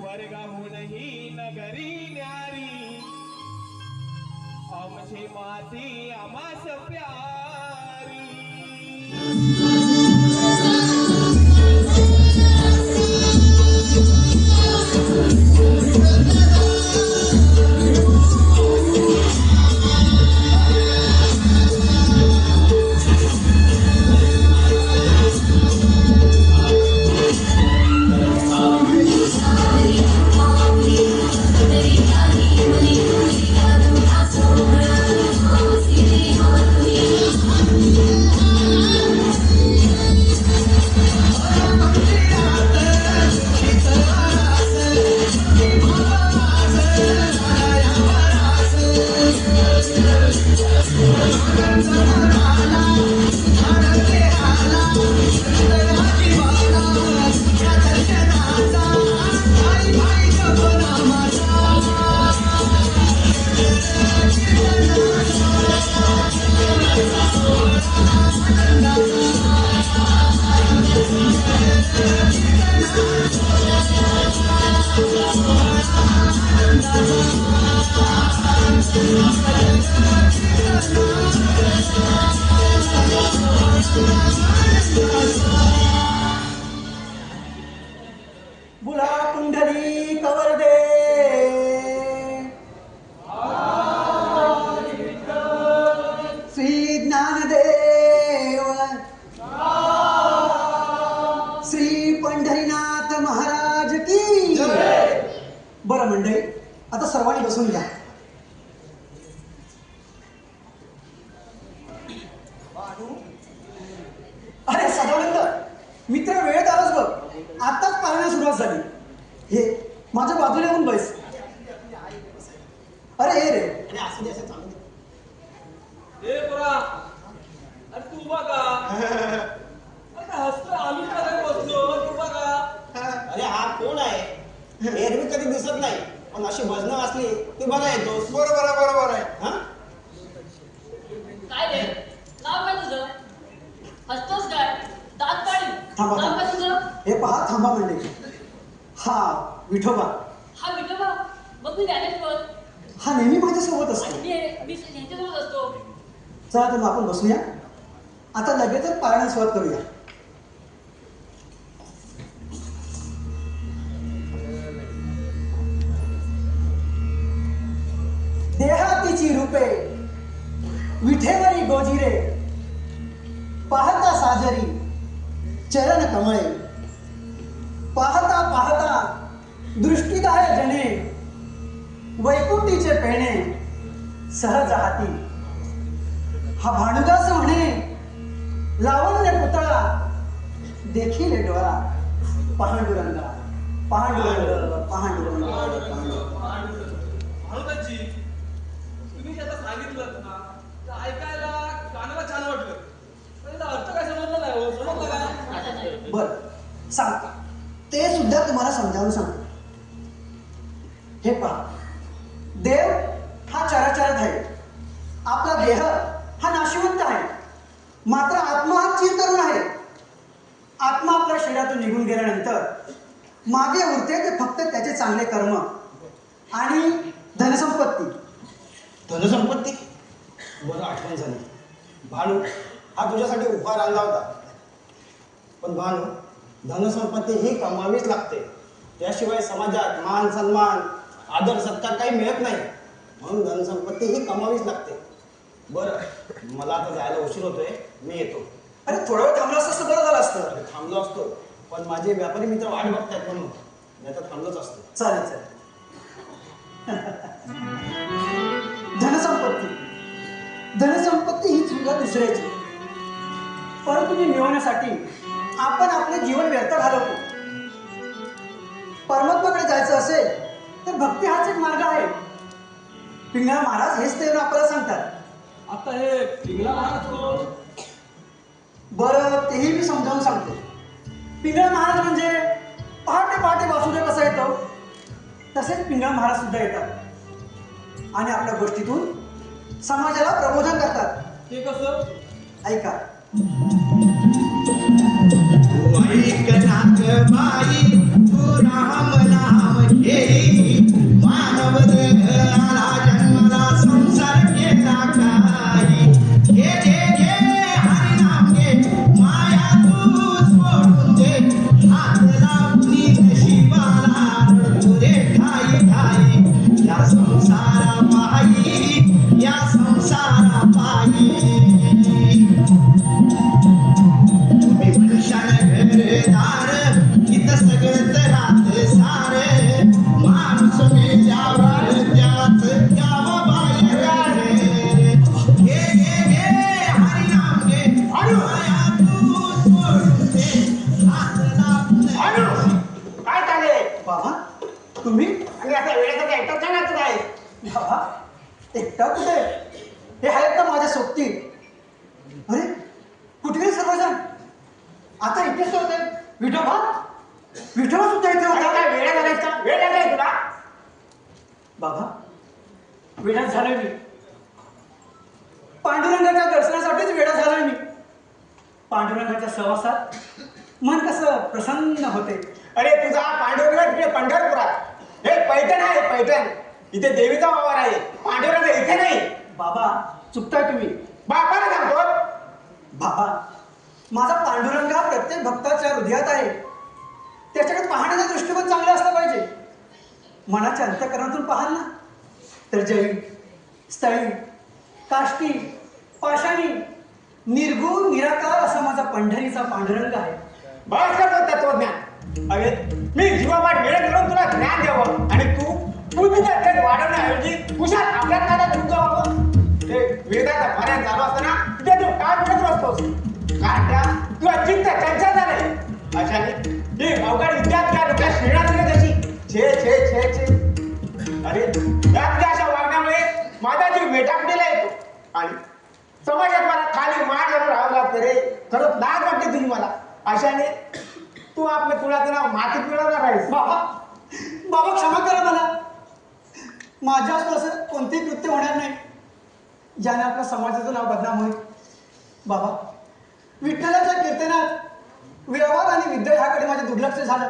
स्वर्गाहूनही नगरी न्यारी, आमची माती आम्हास प्यारी. बुला कुंडली कवरदे श्री ज्ञानदेव श्री पंढरीनाथ महाराज की. बरं मंडळी, आता सर्वांनी बसून घ्या. अरे सदानंद मित्र, वेळेत आलास बघ. आताच पाहण्या सुरुवात झाली. हे माझ्या बाजूला येऊन बैस. अरे हे रे. अरे असं दे, असं चालू दे. ए पोरा, अरे तू बघा. अरे हसतोय, आम्ही काय बसलो, तू बघा. अरे हा कोण आहे? एरवी कधी दिसत नाही, पण अशी भजनं वाचली की बघा येतोस. बरोबर आहे. हा? काय रे, नाव काय तुझं? हसतोस काय? दात पाडी. थांबा, नाव काय तुझं? हे पहा, थांबा मंडळी. हा विठोबा. हा विठोबा. मग मी ज्ञानेश्वर. हा नेहमी माझ्यासोबत असतो. आणि मी यांच्यासोबत असतो. चला तर मग आपण बसूया. आता लगेचच पारायण सुरुवात करूया. देहातीची रूपे विठेवरी गोजिरे, पाहता साजरी चरण कमळे, पाहता पाहता दृष्टीदाय जने, वैकुंठीचे पेणे सहज हाती. हा भानुदास म्हणे लावण्य पुतळा, देखील डोळा पांडुरंगा. पांडुरंग पांडुरंग पांडुरंग. भानुदाजी, तुम्ही जे आता सांगितलं ना, ते ऐकायला कानाला छान वाटलं, पण त्याचा अर्थ काय समजला नाही. हो, समजला का? बर सांगतो, ते सुद्धा तुम्हाला समजावून सांगतो. हे पहा, देव हा चराचरात आहे. आपला देह हा नाशिवंत आहे, मात्र आत्मा हा चिरतरुण आहे. आत्मा आपल्या शरीरातून निघून गेल्यानंतर मागे उरते ते फक्त त्याचे चांगले कर्म आणि धनसंपत्ती. धनसंपत्ती? बरं आठवण झाली. भानू, हा तुझ्यासाठी उपहार आणला होता. पण भानू, धनसंपत्ती ही कमावीच लागते. त्याशिवाय समाजात मान सन्मान आदर सत्कार काही मिळत नाही. म्हणून धनसंपत्ती ही कमावीच लागते. बरं, मला आता जायला उशीर होतोय, मी येतो. अरे थोडा वेळ थांबला असतं बरं झालं असतं. अरे थांबलो असतो, पण माझे व्यापारी मित्र वाट बघतायत म्हणून नाही तर थांबलोच असतो. चालेल चालेल. धनसंपत्ती धनसंपत्ती ही सुद्धा दुसऱ्याची, परंतु ती मिळवण्यासाठी आपण आपले जीवन व्यर्थ घालवतो. परमात्माकडे जायचं असेल तर भक्ती हाच एक मार्ग आहे. पिंगळा महाराज हेच ते आपल्याला सांगतात. आता हे पिंगला महाराज कोण? बरं, तेही मी समजावून सांगतो. पिंगळा महाराज म्हणजे पहाटे पहाटे वासुदेव कसा येतो तसेच पिंगळा महाराज सुद्धा येतात आणि आपल्या गोष्टीतून समाजाला प्रबोधन करतात. ते कसं? ऐका. ऐक नाथ बाई, तू राम नाम घेई मानव आला जन्माला संसार केला काही घे घे घे हरिनाम घे माया तू सोडून दे हात लावणी नशिबाला रडतो रे ठाई ठाई या संसारा पायी या संसारा पायी तुम्ही मनुष्याने घरदार इथं सगळं राहत सारे माणूस मेल्यावर त्यात द्यावं बाहेर घे घे घे हरिनाम घे माया तू सोडून दे हात लावून काय चालले बाबा तुम्ही आणि आता वेळेचं एकटं काय नाचत आहे बाबा एकटा कुठे हे आहेत ना माझ्या सोबती. अरे कुठे गेले सर्वजण आता इथेच होते. विठोबा विठोबा सुद्धा इथे अरे होता. काय वेळ झालायचा वेळ लागलाय तुला बाबा वेळात झालोय मी. पांडुरंगाच्या दर्शनासाठीच वेळा झालोय मी. पांडुरंगाच्या सहवासात मन कसं प्रसन्न होते. अरे तुझा पांडुरंग तिकडे पंढरपुरात हे पैठण आहे पैठण इथे देवीचा वावर आहे पांडुरंग इथे नाही बाबा चुकताय तुम्ही. बापाला सांगतो बाबा माझा पांडुरंग हा प्रत्येक भक्ताच्या हृदयात आहे. त्याच्याकडे पाहण्याचा दृष्टिकोन चांगला असला पाहिजे. मनाच्या अंतःकरणातून पाहाल ना तर जैन स्थळी काष्टी पाषाणी निर्गुण निराकार असा माझा पंढरीचा पांडुरंग आहे. बस करतो तत्वज्ञान अरे मी जीवापाठ वेळ करून तुला ज्ञान द्यावं आणि तू बुद्धीचा जग वाढवण्याऐवजी कुशात आपल्या काळात घेऊन जावं ते वेदाचा पारायण चालू असताना तिथे तू काय म्हणत बसतोस काट्या तुला चित्त चंचल झालंय अशाने ही अवघड विद्यार्थ्या डोक्यात शिरणार नाही त्याची छे छे छे छे अरे त्यातल्या अशा वागण्यामुळे माझा जीव मेटापलेला येतो आणि समाजात मला खाली मार घालून राहावं लागतं रे खरंच लाज वाटते तुझी मला अशाने तू आपल्या कुळाचं नाव मातीत मिळवणार आहेस बाबा बाबा क्षमा करा मला. माझ्यापासून असं कोणतेही कृत्य होणार नाही ज्याने आपल्या समाजाचं नाव बदनाम होईल. बाबा विठ्ठलाच्या कीर्तनात व्यवहार आणि विद्या ह्याकडे माझे दुर्लक्ष झालं.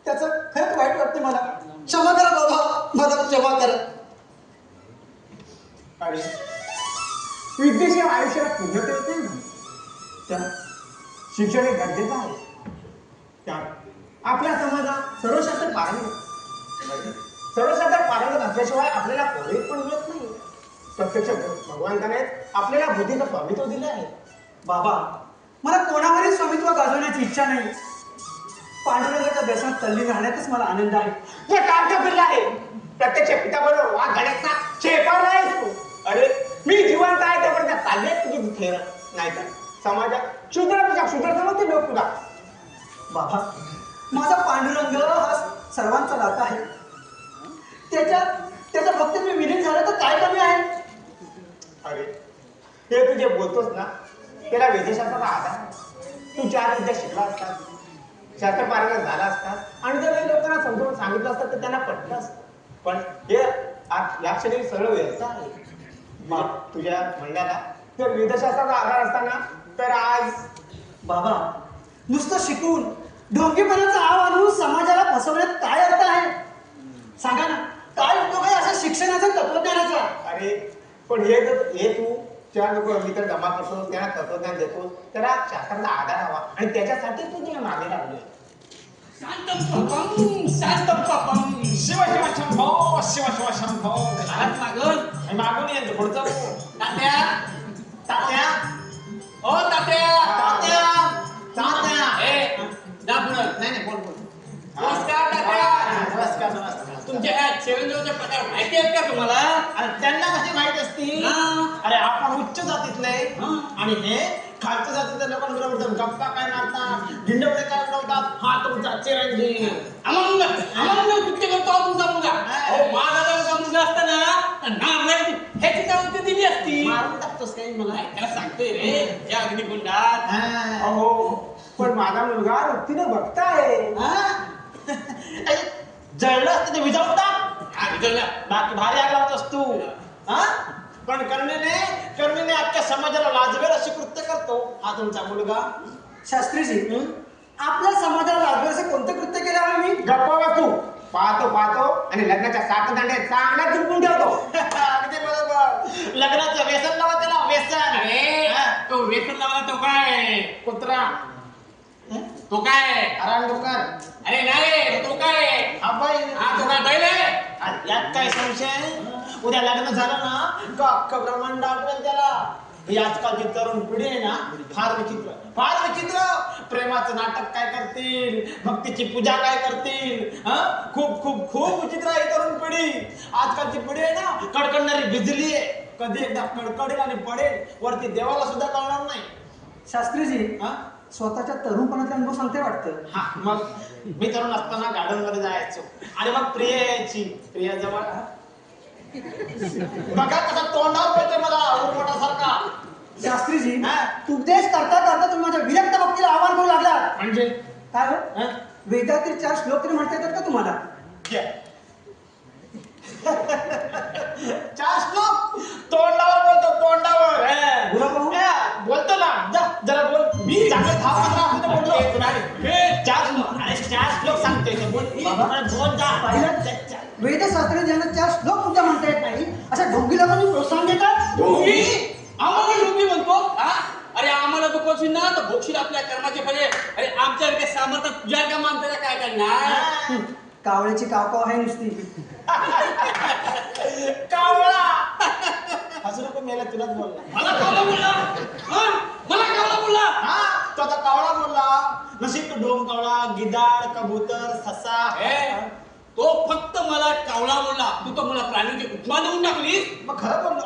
त्याचं खरंच वाईट वाटते मला. क्षमा करा बाबा मला क्षमा करा. अरे विद्येशिवाय आयुष्याला पूर्णता येत नाही ना. त्या शिक्षण हे गरजेचं आहे त्या आपल्या समाजात सर्वशास्त्र पारंगत असल्याशिवाय आपल्याला कोणी पण मिळत नाही. प्रत्यक्ष भगवंताने आपल्याला बुद्धीचं स्वामित्व दिलं आहे. बाबा मला कोणावरही स्वामित्व गाजवण्याची इच्छा नाही. पांडुरंगाच्या दर्शनात तल्लीन राहण्यातच मला आनंद आहे. जे कार्य केलं आहे प्रत्यक्ष पिताबरोबर वाद घालायचा शेफार नाहीस तू. अरे मी जिवंत आहे त्यावर त्या चालल्यात तुझी थेर नाही तर समाजात शूद्रापेक्षा क्षुद्र समजते लोक तुला. बाबा माझा पांडुरंग हा सर्वांचा दाता आहे. त्याच्या भक्तीत मी विलीन झालं तर काय कमी आहे. अरे हे तू जे बोलतोस ना त्याला वेदशास्त्राचा आधार आहे. तू 4 विद्या शिकला असतात शास्त्र पारंगत झाला असतात आणि जर लोकांना समजावून सांगितलं असतं तर त्यांना पटलं असतं. पण हे आज या क्षणी सगळं व्यर्थ आहे. मग तुझ्या म्हणण्याला जर वेदशास्त्राचा आधार असताना तर आज बाबा नुसतं शिकून ढोंगीपणाचा आव आणून समाजाला फसवण्यात काय अर्थ आहे. सांगा ना काय उपयोग आहे अशा शिक्षणाचा तत्वज्ञानाचा. अरे पण हे तू 4 लोक मित्र जमा करतो त्यांना तत्वज्ञान देतो त्याला शास्त्राचा आधार हवा आणि त्याच्यासाठी तू तुला मागे लागलोय. शांतम पापम शिव शिव शंभो शिव शिव शंभो. हात मागून मागून ये पुढचा तात्या तात्या ओ तात्या तात्या तात्या ए दाबून नाही बोल बोल. नमस्कार तात्या. नमस्कार नमस्कार. तुमच्या ह्या चिरंजीवचे प्रकार माहिती आहेत का तुम्हाला. अरे त्यांना कशी माहित असतील. अरे आपण उच्च जातीतले आणि हे खालच्या जातीच्या लोकांबरोबर गप्पा काय मारतात ढिंडवडे काय उडवतात. हा तुमचा चिरंजीव अमंग अमंग कृत्य करतो तुमचा मुलगा. अहो माझा मुलगा असताना नाम ह्याची त्यावरती दिली असती. मारून टाकतोस काही मला. त्याला सांगतोय रे या अग्निकुंडात. अहो पण माझा मुलगा वृत्तीने बघता आहे. जळलं असतं ते विजावून टाक. हा विजयला बाकी भारी आग लावतोस तू. पण कर्णीने अख्ख्या समाजाला लाजवेल अशी कृत्य करतो हा तुमचा मुलगा. शास्त्रीजी आपल्या समाजाला लागू असं कोणतं कृत्य केलं आहे मी. गप्पा बस तू पाहतो आणि लग्नाच्या साखरदांड्यात चांगला चुकून ठेवतो. अगदी बरोबर. लग्नाचं व्यसन लावा त्याला, व्यसन. अरे तो वेतन लावला तो काय कुत्रा, तो काय रानडुक्कर, अरे नाही तो काय हा बाई. हा तो काय बैल आहे अरे यात काय संशय? उद्या लग्न झालं ना का अख्खं ब्रह्मांड आठवेल त्याला. ही आजकालची तरुण पिढी आहे ना, फार विचित्र, फार विचित्र. प्रेमाचं नाटक काय करतील, भक्तीची पूजा काय करतील, खूप खूप खूप विचित्र आहे ही तरुण पिढी. आजकालची पिढी आहे ना, कडकडणारी बिजली आहे. कधी एकदा कडकडेल आणि पडेल, वरती देवाला सुद्धा कळणार नाही. शास्त्रीजी हा स्वतःच्या तरुणपणाचा अनुभव सांगते वाटतं. हा, मग मी तरुण असताना गार्डन मध्ये जायचो आणि मग प्रिया यायची. प्रिया जवळ बघा कसा तोंडावर बोलतोय मला उरमोटासारखा. शास्त्रीजी हा? उपदेश करता करता तुम्ही माझ्या विरक्त भक्तीला आव्हान करू लागला. म्हणजे काय हो हा? वेदातील 4 श्लोक तरी म्हणता येतात का तुम्हाला? घ्या. 4 श्लोक तोंडावर बोलतो, तोंडावर. बोला पाहू. बोलतो ना, जा जरा बोल. मी चांगलं थांब बोललो. 4 श्लोक, अरे 4 श्लोक सांगतोय ते, बोल. बाबा. बोल जा. पाहिलं? वेदशास्त्राने ज्यांना 4 श्लोक सुद्धा म्हणता येत नाही अशा ढोंगी लोकांनी प्रोत्साहन देतात. डोंगी आम्हाला डोंगी म्हणतो हा अरे आम्हाला दुखवशील ना तर भोगशील आपल्या कर्माचे फळे. अरे आमच्यासारखे सामर्थ्य तुझ्या का माणसाला काय करणार कावळ्याची कावकाव आहे नुसती. कावळा. हसू नको, मेला तुलाच बोलला. मला कावला बोलला हा? मला कावला बोलला हा, तो आता कावळा बोलला. नशीब तो डोम कावळा, गिधाड, कबूतर, ससा. तो फक्त मला कावळा बोलला तू तर मला प्राण्यांची उपमा देऊन टाकलीस. मग खरं बोललो.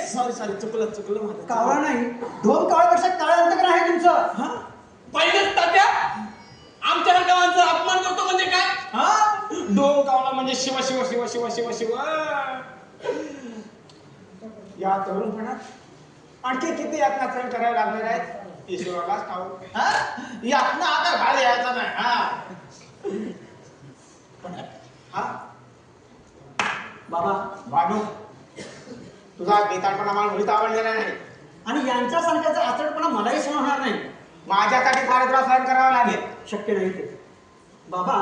सॉरी सॉरी, चुकलं माझं. कावळा नाही, ढोम कावळ्यापेक्षा काळं अंतकरण आहे तुमचं. हा? पहिलेच तात्या आमच्या गावांचा अपमान करतो म्हणजे काय हा? डोम कावळा म्हणजे शिव शिव शिव शिव शिव शिव. या तरुणपणात आणखी किती यातना सहन करायला लागणार आहेत ईश्वरालाच ठाऊक. हा? यातनं आता घाल यायचा नाही. हा? हा बाबा भानू तुझा बेताळपणा मला मुळीच आवडलेला नाही. आणि यांच्या सारख्याचा आचरटपणा मलाही सहन होणार नाही. माझ्यासाठी फार तुला सहन करावं लागेल. शक्य नाही ते. बाबा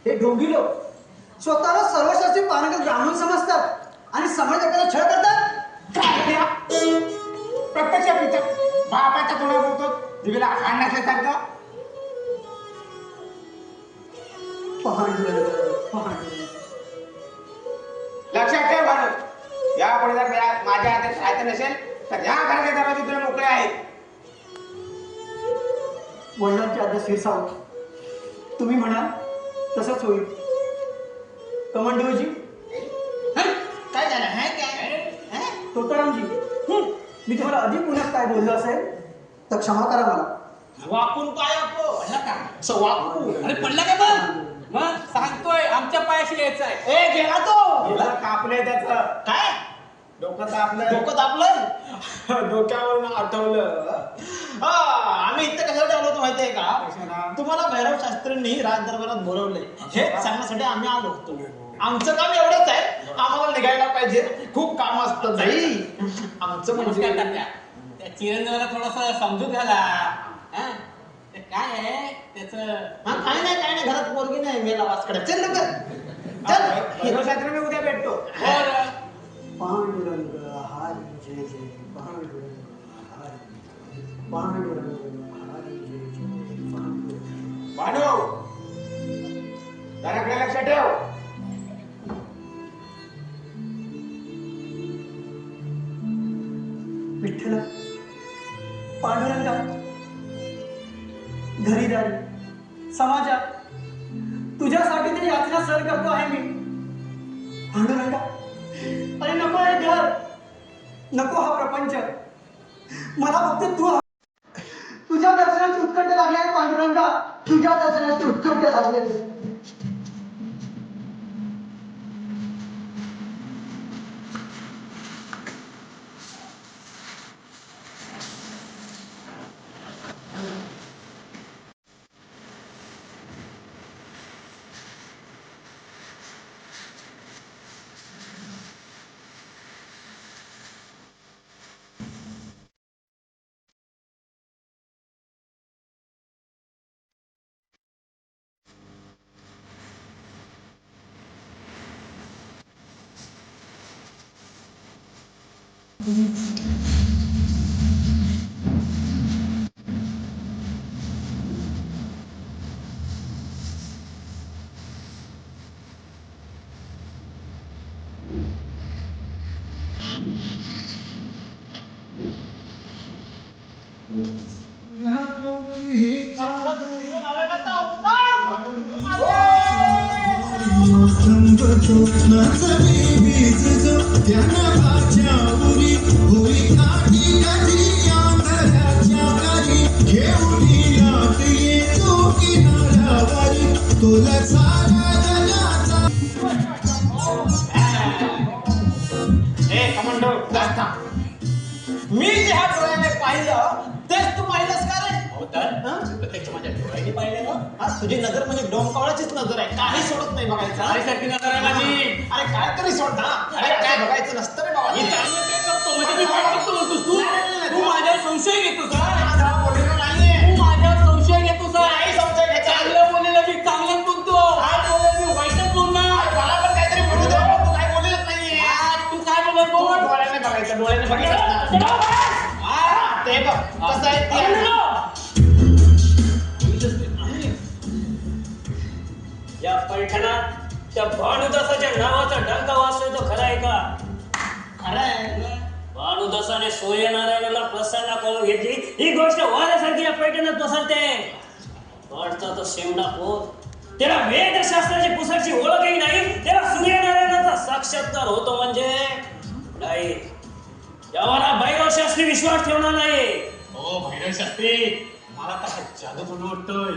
हे ढोंगी लोक स्वतःला सर्वशास्त्री पारंगत ब्राह्मण समजतात आणि समाजाला छळ करतात. प्रत्यक्ष पिता बापाच्या तोंडावर बोलतो जिभेला हाड नसल्यासारखं. पांडुरंग. लक्षात ठेव भानू, यापुढे जर माझ्या हातात राहायचं नसेल तर ह्या घराचे दरवाजे तुला मोकळे आहेत. वडिलांची आज्ञा शिरसावं. तुम्ही म्हणाल तसंच होईल. कमांडोजी, काय झालं? हा काय? तोतारामजी, मी तुम्हाला अधिक पुण्यात काय बोललो असेल तर क्षमा करा मला. वाकून पाय आपो. वाकू. अरे पडला का मग सांगतोय आमच्या पायाशी यायचं आहे. ए, गेला तो. गेला कापलंय त्याचं. काय? डोकं तापलं. डोकं तापलं. डोक्यावरून आठवलं. हा, आम्ही इथं कशाला ठेवलं होतं माहितीये का? कशाला? तुम्हाला भैरव शास्त्रींनी राजदरबारात बोलवलंय हे सांगण्यासाठी आम्ही आलो होतो. आमचं काम एवढंच आहे, आम्हाला निघायला पाहिजे. खूप काम असतं बाई आमचं. नमस्कार म्हणजे तात्या त्या चिरंजीवाला थोडासा समजूत घाला हा? ते काय आहे त्याचं हा, काय नाही घरात पोरगी नाही, मेला वासकडे. चल लवकर चल. भैरवशास्त्री मी उद्या भेटतो. बरं. पांडुरंग हरी जय जय. पांडुरंग हरी. पांडुरंग हरी जय जय. पांडुरंग. भानू जरा लक्ष ठेव. विठ्ठल, पांडुरंगा, घरीदारी समाजात तुझ्यासाठी तरी यातना सहन करतो आहे मी. पांडुरंगा, अरे नको हे घर, नको हा प्रपंच. मला फक्त तू तुझ्या दर्शनाची उत्कंठ लागली आहे. पांडुरंगा, तुझ्या दर्शनाची उत्कंठ लागली आहे. ए कमांडो जास्त मी जे हा डोळ्याने पाहिलं तेच तू पाहिलंस का रे हो तर प्रत्यक्ष माझ्या डोळ्यांनी पाहिले ना. हा तुझी नजर म्हणजे डोंकावळाचीच नजर आहे काही सोडत नाही बघायचं अरे सारखी नजर आहे माझी. अरे काय तरी सोड ना अरे काय बघायचं नसतं रे बाबा मी चांगलं काय करतो म्हणजे मी काय करतो म्हणतोस तू? तू माझ्यावर संशय घेतोस हा? माझा बोललेलं नाहीये तू माझ्यावर संशय घेतोस हा? नाही संशय घ्यायचा. चांगलं बोललेलं मी चांगलंच बोलतो. काय बोललेलं मी वाईटच बोलणार. मला पण काहीतरी बोलू दे तू काय बोललेलंच नाहीये हा, तू काय बोलत बोल? डोळ्याने बघायचं डोळ्याने बघायचं हा ते बघ कसं आहे ते आहे. या पैठणात त्या भानुदासाच्या नावाचा डंका वाजतोय तो खरा आहे का? खरं आहे भानुदासाने सूर्यनारायणाला प्रसन्न करून घेतली ही गोष्ट वाऱ्यासारखी या पैठणात पसरते. वाटचा तो शेमडा पोत त्याला वेदशास्त्राची पुसटची ओळखही नाही, त्याला सूर्यनारायणाचा साक्षात्कार होतो म्हणजे नाही. यावर भैरव शास्त्री विश्वास ठेवणार नाही. हो भैरव शास्त्री मला तर हा जादू म्हणून वाटतोय.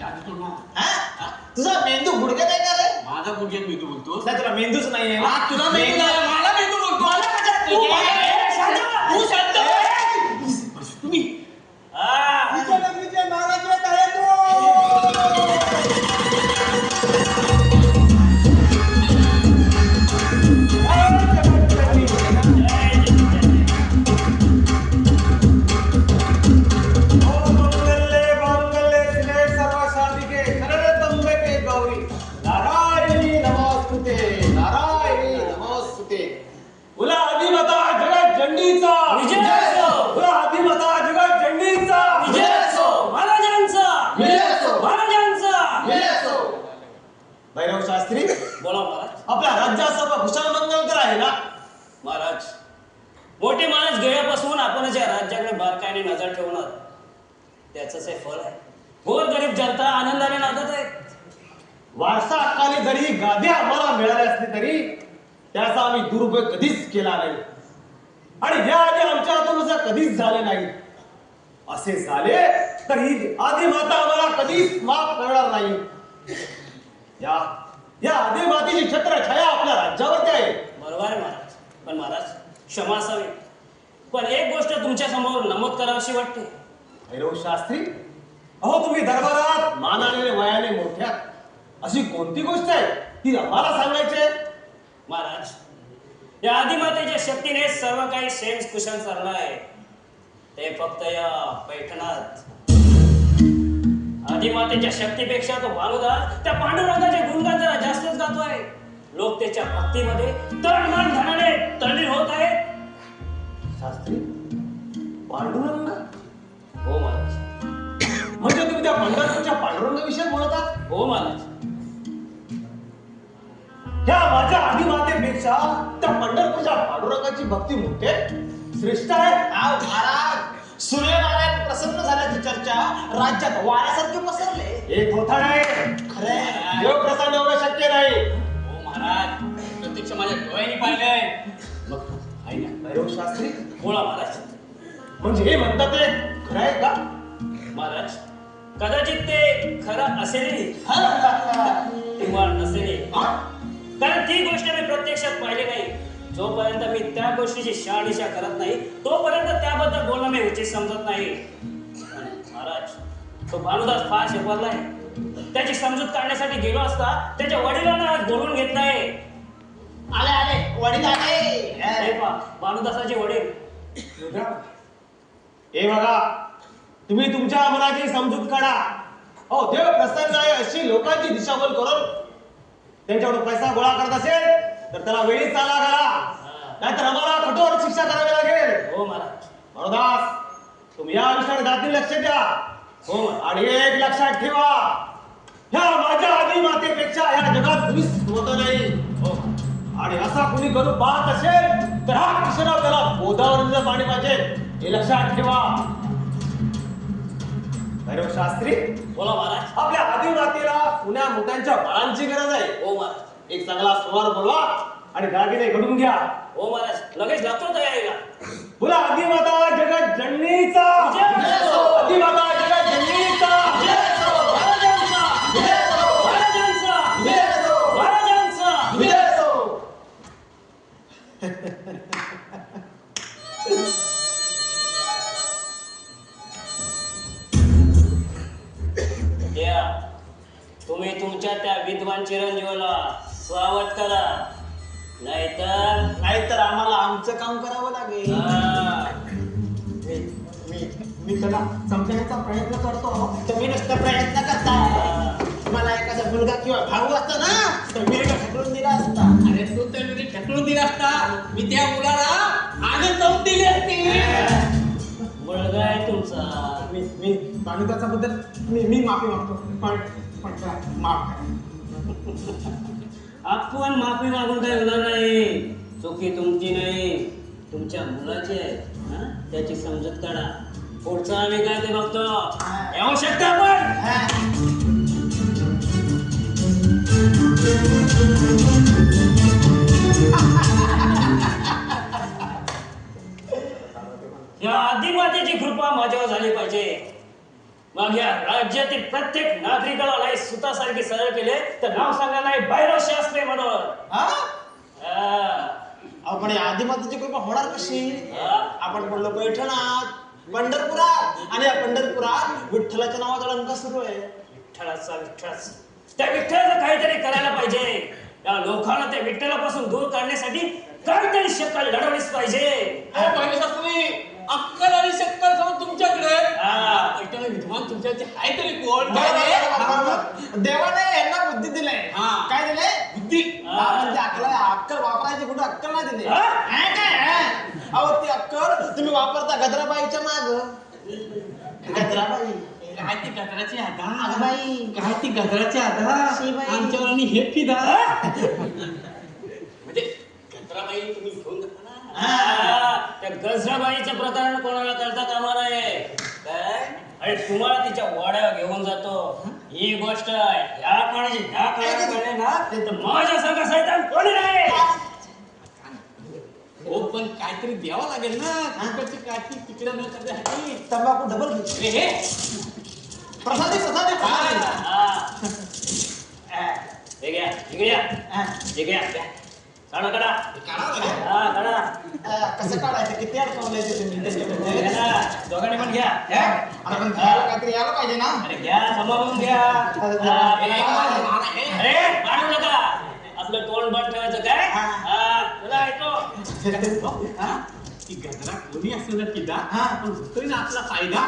जादू म्हणून हा? तुझा मेंदू गुडघ्यात आहे का रे माझा गुडघ्यात मी तू बोलतो. नाही तुला मेंदूच नाहीये हा, तुला मेंदू नाही, मला मेंदू बोलतो. मला कशात तू मेंदू आहे? मला- शांत बस. तू शांत बस. तुम्ही हा. बोला आदिमाता जगत जननीचा विजय असो. बोला आदिमाता जगत जननीचा विजय असो. महाराजांचा विजय असो. महाराजांचा. भैरव शास्त्री बोला महाराज. आपल्या राज्यासभा कुशल मंगलकर आहे ना. महाराज मोठे महाराज गेल्यापासून आपण ज्या राज्याकडे बारकाईने नजर ठेवणार त्याच हे फळ आहे. गोरगरीब जनता आनंदाने नांदत आहे. वारसा हक्काने जरी गादी आम्हाला मिळाली असली तरी त्याचा आम्ही दुरुपयोग कधीच केला नाही आणि याआधी आमच्या हातून असं कधीच झाले नाही. असे झाले तर ही आदिमाता आम्हाला कधीच माफ करणार नाही. या आदिमातेची छत्रछाया आपल्या राज्यावरती आहे. बरोबर आहे महाराज. पण महाराज क्षमा असावी. पण एक गोष्ट तुमच्या समोर नमूद करावीशी वाटते. भैरव शास्त्री अहो तुम्ही दरबारात मानाने वयाने मोठ्या अशी कोणती गोष्ट आहे ती आम्हाला सांगायची आहे? महाराज या आदिमातेच्या शक्तीने सर्व काही सेम कुशल चाललं आहे. ते फक्त या पैठणात आदिमातेच्या शक्तीपेक्षा तो भानुदास त्या पांडुरंगाचे गुणगान जरा जास्तच गातोय. लोक त्याच्या भक्तीमध्ये तळमळ धनाने तल्लीन होत आहेत. शास्त्री पांडुरंग हो महाराज. म्हणजे तुम्ही त्या पंढरपूरच्या पांडुरंगाविषयी बोलत आहात? हो महाराज. ह्या माझ्या आदिमातेपेक्षा त्या पंढरपूरच्या पांडुरंगाची भक्ती मोठी श्रेष्ठ आहे. आव महाराज सूर्यनारायण प्रसन्न झाल्याची चर्चा राज्यात वाऱ्यासारखे पसरले. एक होता नाही खरे देव प्रसन्न होणं शक्य नाही. हो महाराज प्रत्यक्ष माझ्या डोळ्यांनी पाहिलंय. मग आहे ना भैरव शास्त्री बोला महाराज. म्हणजे हे म्हणतात ते खरं आहे का? महाराज कदाचित ते खरं असेलही किंवा नसेलही. कारण ती गोष्ट मी प्रत्यक्षात पाहिली नाही. जोपर्यंत मी त्या गोष्टीची शहानिशा करत नाही तोपर्यंत त्याबद्दल बोलणं मी उचित समजत नाही. महाराज तो भानुदास फार शेपरलाय. त्याची समजूत काढण्यासाठी गेलो असता त्याच्या वडिलांना आज बोलवून घेतलाय. आले आले वडील आले. हे पहा भानुदासाचे वडील. हे बघा तुम्ही तुमच्या मनाची समजूत काढा. हो देव प्रसन्न आहे अशी लोकांची दिशाभूल करून त्यांच्याकडून पैसा गोळा करत असेल तर त्याला वेळीच चाला घाला. नाहीतर आम्हाला कठोर शिक्षा करावी लागेल. हो महाराज. मनोदास, तुम्ही या विषयाकडे दाखल लक्ष द्या. हो महाराज. आणि एक लक्षात ठेवा, ह्या माझ्या आधी मातेपेक्षा ह्या जगात कुणीच होत नाही. हो. आणि असा कुणी करू पाहत असेल तर हा किशोराव त्याला गोदावरीचं पाणी पाहिजे, हे लक्षात ठेवा. अरे शास्त्री, बोला महाराज. आपल्या आदी मातेला पुण्या मोठ्यांच्या बाळांची गरज आहे. हो महाराज. एक चांगला स्वार बोलवा आणि दागिने घडून घ्या. हो महाराज. लगेच लागतो तयारीला. बोला आदी माता जगत जननीचा जय असो. आदी माता जगत जननीचा महाराजांचा. महाराजांचा. महाराजांचा. या, तुम्ही तुमच्या त्या विद्वान चिरंजीवाला स्वागत करा, नाहीतर आम्हाला आमचं काम करावं लागेल. मी त्याला समजण्याचा प्रयत्न करतो. तुम्ही नुसतं प्रयत्न करताय. मला एखादा मुलगा किंवा भाऊ असता ना तर विरेगा ढकलून दिला असता. अरे तू तर मी ढकलून दिला असता, मी त्या मुलाला आनंद जाऊन दिली असती. मुलगा आहे तुमचा. मी भानुदाचा बद्दल मी माफी मागतो, पण त्याला माफ करा. आपण माफी मागून काही होणार नाही. चुकी तुमची नाही, तुमच्या मुलाची आहे. हा? त्याची समजूत काढा. पुढचं आम्ही काय ते बघतो. येऊ शकता आपण. या आदिमातेची कृपा माझ्यावर झाली पाहिजे. मग या राज्यातील प्रत्येक नागरिकाला नाही सुतासारखी सरळ केले तर नाव सांगा नाही भैरव शास्त्री म्हणून. आपण आदिमातेची कृपा होणार कशी? हा? आपण पडलो पैठणात, पंढरपुरात, आणि या पंढरपुरात विठ्ठलाच्या नावाचा डंका सुरू आहे. विठ्ठलाच त्या विठ्ठलाचं काहीतरी करायला पाहिजे. या लोकांना त्या विठ्ठलापासून दूर काढण्यासाठी काहीतरी शक्कल लढवलीच पाहिजे. शास्त्री, अक्कल आणि शक्कल समज तुमच्याकडे. हा. पैठण विद्वान तुमच्याचे आहे तरी कोण? देवाने यांना बुद्धी दिलंय. हा. काय दिलंय? बुद्धी. म्हणजे अक्कल वापरायची कुठं अक्कल नाही दिली. हा? अहो ती अक्कल तुम्ही वापरता गजराबाईच्या माग. गजराबाई काय ती गजराची आधा? बाई काय ती गजराची आधा? शिबाई. आमच्यावर आणि हे फिदा. म्हणजे गजराबाई तुम्ही घेऊन जाता ना. हा, त्या गजराबाईचं प्रकरण कोणाला करता कामा नये. काय आणि तुम्हाला तिच्या वाड्यावर घेऊन जातो. ही गोष्ट ह्या काळाची ह्या काळात कळले ना तर माझ्यासारखा सैतान कोणी नाही. हो पण काहीतरी द्यावं लागेल ना. तिकडची काठी तिकडे न करण्यासाठी. तंबाखू डबल घ्यायची. हे प्रसादी प्रसादी प्रसादी. हे घ्या, इकडे या. हे घ्या, घ्या. काढा काढा. काढावं लागेल. हा काढा. कसं काढायचं? किती अडकवलं तुम्ही त्याच्यामध्ये? घ्या ना. दोघांनी पण घ्या. आपण खायला काहीतरी यायला पाहिजे ना. अरे घ्या, सांभाळून घ्या. अरे काढू नका. आपलं तोंड बंद ठेवायचं काय? हा, तुला ऐको. ती गजरा कोणी असेल ना फिदा, हा. पण होतोय ना आपला फायदा.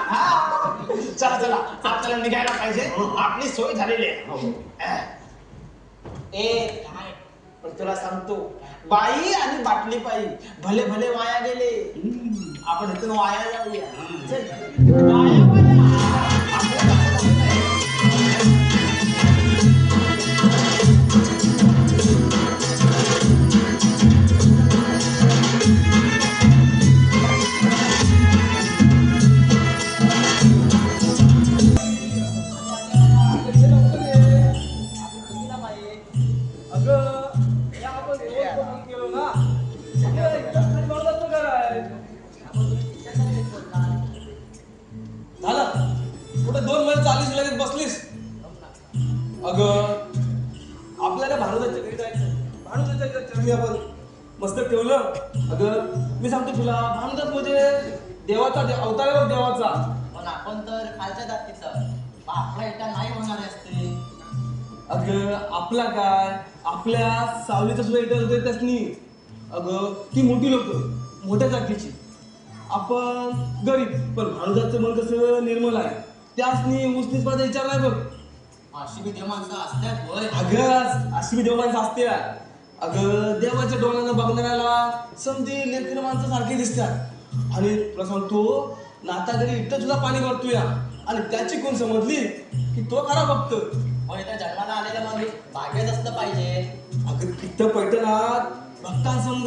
चला चला आपल्याला निघायला पाहिजे. आपली सोय झालेली आहे. काय पण तुला सांगतो, बाई आणि बाटली पायी भले भले वाया गेले. आपण इथून वाया जाऊया. चल. वाया वाया. आपल्याला भानुदाच्या घरी जायचं. भानुदाच्या चरणी आपण मस्तक ठेवलं. अगं मी सांगतो तुला, भानुदास म्हणजे देवाचा अवतार आहे बघ, देवाचा. पण आपण तर खालच्या जातीचा, आपला इटा नाही होणार असते. अगं आपला काय, आपल्या सावलीचा सुद्धा इटा होते त्यासनी. अगं ती मोठी लोक, मोठ्या जातीची. आपण गरीब, पण भानुदासचं मन कसं निर्मल आहे. त्यासनी उसनीच माझा विचार नाही बघ. अशी बी देव माणसं असतात होय. अगं अशी मी देव माणसं असते. अगं देवाच्या डोळ्यानं बघणाऱ्याला समधी लेकर माणसं सारखे दिसतात आणि तुला सांगतो नातागडी इथं तुला पाणी भरतोय आणि त्याची कोण समजली की तो खरा भक्त. इथं जन्माला आलेला माणूस भाग्यच असलं पाहिजे. अगं तिथं पैठणात भक्तांसंग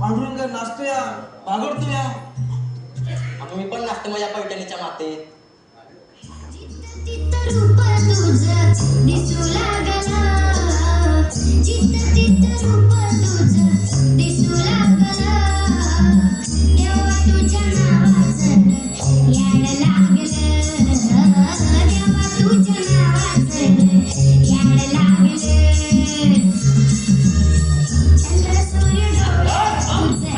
पांडुरंग नाचतोया बागडतोया. मी पण नाचते माझ्या पैठणीच्या मातेत. रूप तुझं दिसू लागलं, चित्त रूप तुझं दिसू लागलं, तेव्हा तुझ्या नावाचं याड लागलं, तेव्हा तुझ्या नावाचं याड लागलं. चंद्र सूर्य डोळे तुझं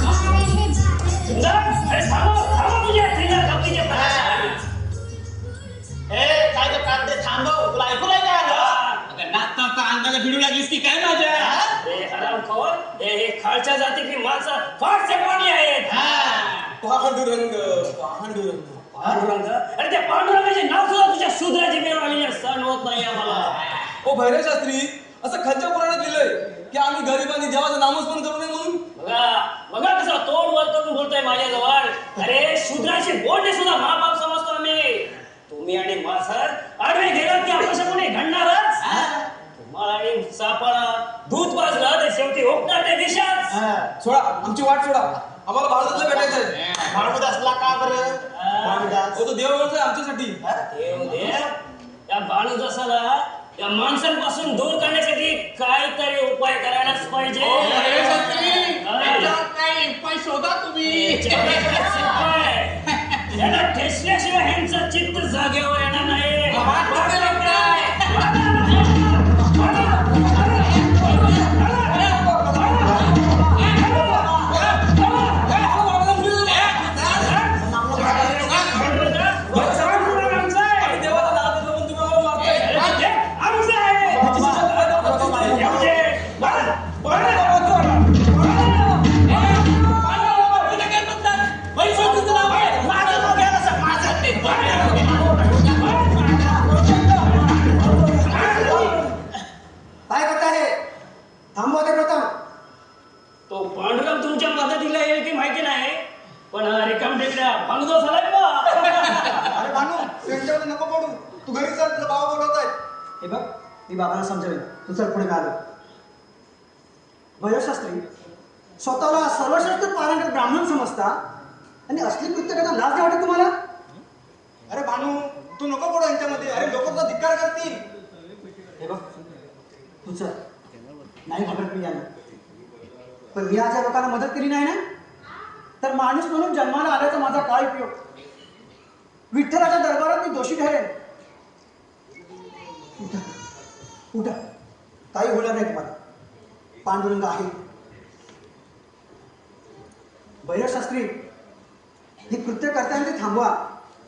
आभाळ हे सुंदर, अरे थांबव थांबव तुझ्या स्त्रीला कपडीचे पदार्थ. काय ते कांदे थांबव, तुला ऐकू नाही काय आलं? नाचता अंगाला भिडू लागलीस की काय माझ्या? हे हरामखोर, हे खालच्या जातीची माणसं फार चेपवली आहेत. पांडुरंग पांडुरंग पांडुरंग, अरे त्या पांडुरंगाचे नाव सुद्धा तुझ्या शूद्राची मेळ आलेली सण होत नाही आम्हाला. ओ भैरव शास्त्री, असं खालच्या पुराणात लिहिलंय की आम्ही गरिबांनी देवाचं नामस्मरण करू नये म्हणून. बघा कसं तोंड वर करून बोलतोय माझ्याजवळ. अरे शूद्राची बोलणे सुद्धा महापाप समजतो आम्ही. तुम्ही आणि मासर आडवे गेलात की आपल्याला कोणी घडणारच. तुम्हाला आणि सापाला दूध वाजलं तर शेवटी ओपणार ते दिशाच. सोडा आमची वाट सोडा, आम्हाला भारतातलं भेटायचंय. भांडवत असला का बरं? भांडवत. ओ तो देव बोलतोय आमच्यासाठी. देव देव, त्या बाणूज असाला या माणसांपासून दूर करण्यासाठी काहीतरी उपाय करायलाच पाहिजे. काही उपाय शोधा तुम्ही. त्याला ठेसल्याशिवाय ह्यांचं चित्त जागेवर येणार नाही. काय करता हे? थांबवा ते प्रथम. तो पांडुरंग तुमच्या मदतीला येईल की माहिती नाही, पण रिकाम टेकड्या भांगदो झालाय बा. अरे भानू त्यांच्यामध्ये नको पडू. तू घरी चल, तुला बाबा बोलवत आहेत. हे बघ, मी बाबांना समजावेल. तू चल पुढे आलो. वयोशास्त्री, स्वतःला सर्वश्रेष्ठ पारंगत ब्राह्मण समजता आणि असली कृत्य करता लाज नाही वाटत तुम्हाला? अरे भानू तू नको पडू यांच्यामध्ये. अरे लोक तुला धिक्कार करतील. हे बघ, तू चल. नाही घाबरत मी याला, पण मी आज या लोकांना मदत केली नाही ना, तर माणूस म्हणून जन्माला आल्याचा माझा काय उपयोग? विठ्ठलाच्या दरबारात मी दोषी ठरेन. उठा उठा, काही होणार नाही तुम्हाला. पांडुरंग आहे. वैरशास्त्री, ही कृत्य करताना ते थांबवा,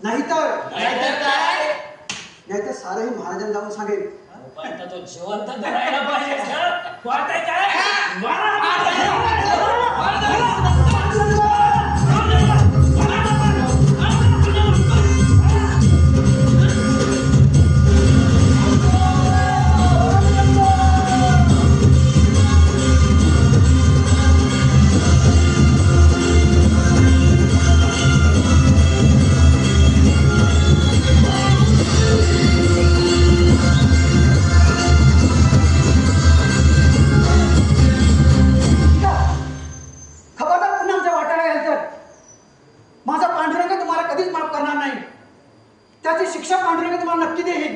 नाहीतर सारंही महाराजांना जाऊन सांगेल. आता तो जिवंत धरायला पाहिजे. वाटतंय काय? खबरदार पुन्हा आमच्या वाट्याला याल तर माझा पांडुरंग तुम्हाला कधीच माफ करणार नाही. त्याची शिक्षा पांडुरंग तुम्हाला नक्की देईल.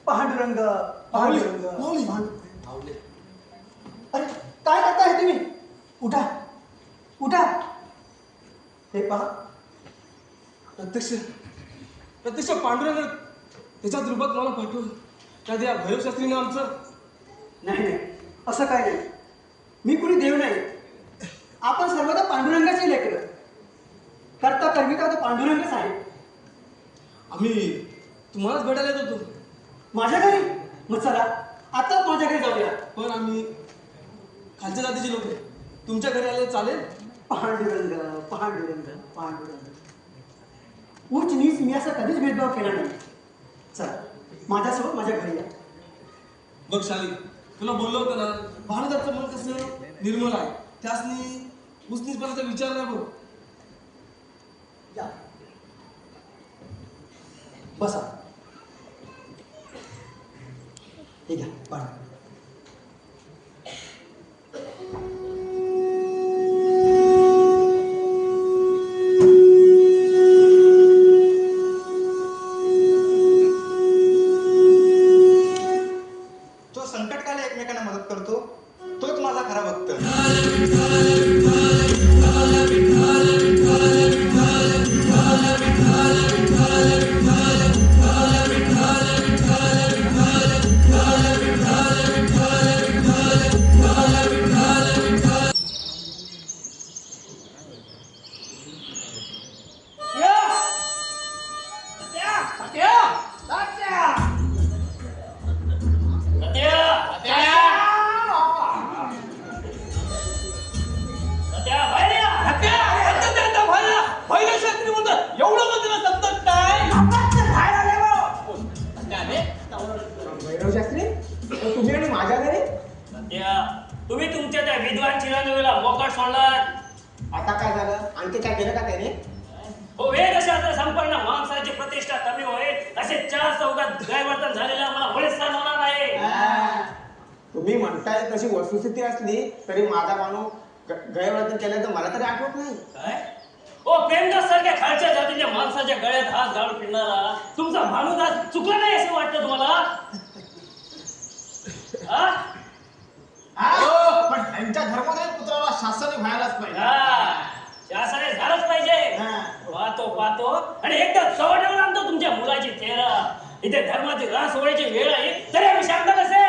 पांडुरंग पांडुरंग पांडुरंग. अरे काय करताय तुम्ही? उठा उठा. हे पहा, प्रत्यक्ष पांडुरंग त्याच्याच रूपात मला पाठवलं. त्या त्या भैरव शास्त्रीने आमचं. नाही नाही, असं काय नाही. मी कुणी देव नाही. आपण सर्वदा पांडुरंगाचे लेकरं. करता कर्मिता तो पांडुरंगच आहे. आम्ही तुम्हालाच भेटायला येत होतो. माझ्या घरी? मग चला आताच माझ्या घरी जाऊया. पण आम्ही खालच्या जातीचे लोक आहे. तुमच्या घरी आले चालेल? पांडुरंग पांडुरंग पांडुरंग. उच्च नीच मी असा कधीच भेदभाव केला नाही. चला माझ्यासोबत माझ्या घरी या. बघ शाली, तुला बोललो होतं ना भानुदाचं मन कसं निर्मळ आहे त्यासनी उसनीसपणाचा विचार नाही बघ. या बसा. हे घ्या पाणी. जो संकटकाली एकमेकांना मदत करतो तोच माझा खरा भक्त. भैरव शास्त्री तुम्ही आणि माझ्या घरी तुम्ही तुमच्या त्या विद्वान चिरंजीवीला मोकाट सोडलात. आता काय झालं? आणखी काय केलं का त्याने? हो वेदशास्त्र संपन्न माणसाची प्रतिष्ठा कमी होईल असे 4 चौकात गैरवर्तन झालेला मला मुळीच सहन होणार नाही. तुम्ही म्हणताय तशी वस्तुस्थिती असली तरी माझा माणूस गैरवर्तन केल्याचं मला तरी आठवत नाही. काय ओ प्रेमदास सारख्या खालच्या जातीच्या माणसाच्या गळ्यात हात घालून फिरणारा तुमचा भानुदास चुकला नाही असं वाटतं तुम्हाला? पण त्यांच्या धर्मोदय पुत्राला शासनाने व्हायलाच पाहिजे. शासनाने झालंच पाहिजे. पाहतो आणि एकदा चवडवून आणतो तुमच्या मुलाची चेहरा. इथे धर्माची रास होण्याची वेळ आहे तरी आम्ही शांत कसे?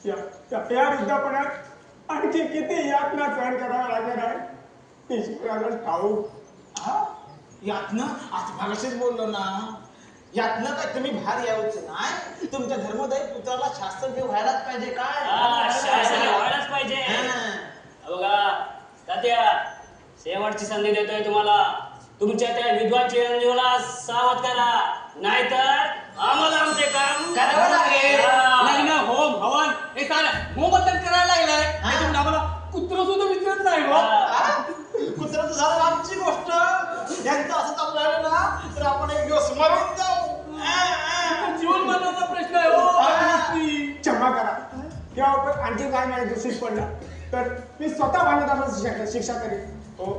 या वृद्धापणात आणखी किती यातना सहन करावा लागणार आहे ईश्वराला ठाऊक. यातनं आज भागाशीच बोललो ना. यातनं काय तुम्ही बाहेर यावंच नाही. तुमच्या धर्मोदय पुत्राला शास्त्रज्ञ व्हायलाच पाहिजे. काय शासनाने व्हायलाच पाहिजे. बघा तात्या शेवटची संधी देतोय तुम्हाला. तुमच्या त्या विद्वान चिरंजीवाला सावध करा नाहीतर आम्हाला आमचे काम करावं लागेल. लग्न होम हवन हे सारं मोबदल करायला लागलाय. त्याच्यामुळे आम्हाला कुत्र सुद्धा विचारत नाही बघ. कुत्राचं झालं आमची गोष्ट. यांचं असं चालू राहिलं ना तर आपण एक दिवस मरून जाऊ. जीवन मरणाचा प्रश्न आहे हो. क्षमा करा किंवा आणखी काय माझ्या दोषीत पडलं तर मी स्वतः भांडवताला शिक्षा करीन. हो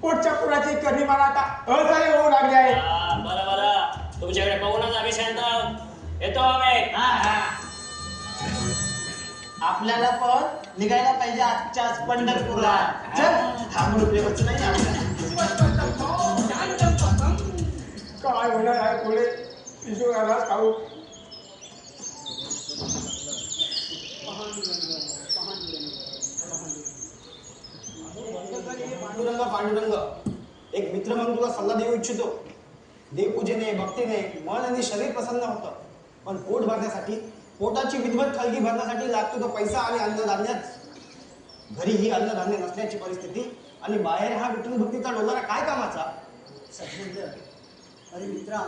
पोटच्या पुराची करणी मला आता असह्य होऊ लागली आहे. बरं तुमच्याकडे पाहूनच आम्ही शांत येतो आम्ही. आपल्याला पण निघायला पाहिजे आजच्याच पंढरपुरात. थांबून उपयोगाचं नाही आपल्याला. काय होणार आहे पुढे ईश्वराला ठाऊक. पांडुरंग एक मित्र म्हणून तुला सल्ला देऊ इच्छितो. देवपूजेने भक्तीने मन आणि शरीर प्रसन्न होतं पण पोट भरण्यासाठी पोटाची विधवत खळगी भरण्यासाठी लागतो तो पैसा आणि अन्नधान्यच. घरी ही अन्नधान्य नसल्याची परिस्थिती आणि बाहेर हा विठ्ठल भक्तीचा डोलारा काय कामाचा? सज्जनंद, अरे मित्रा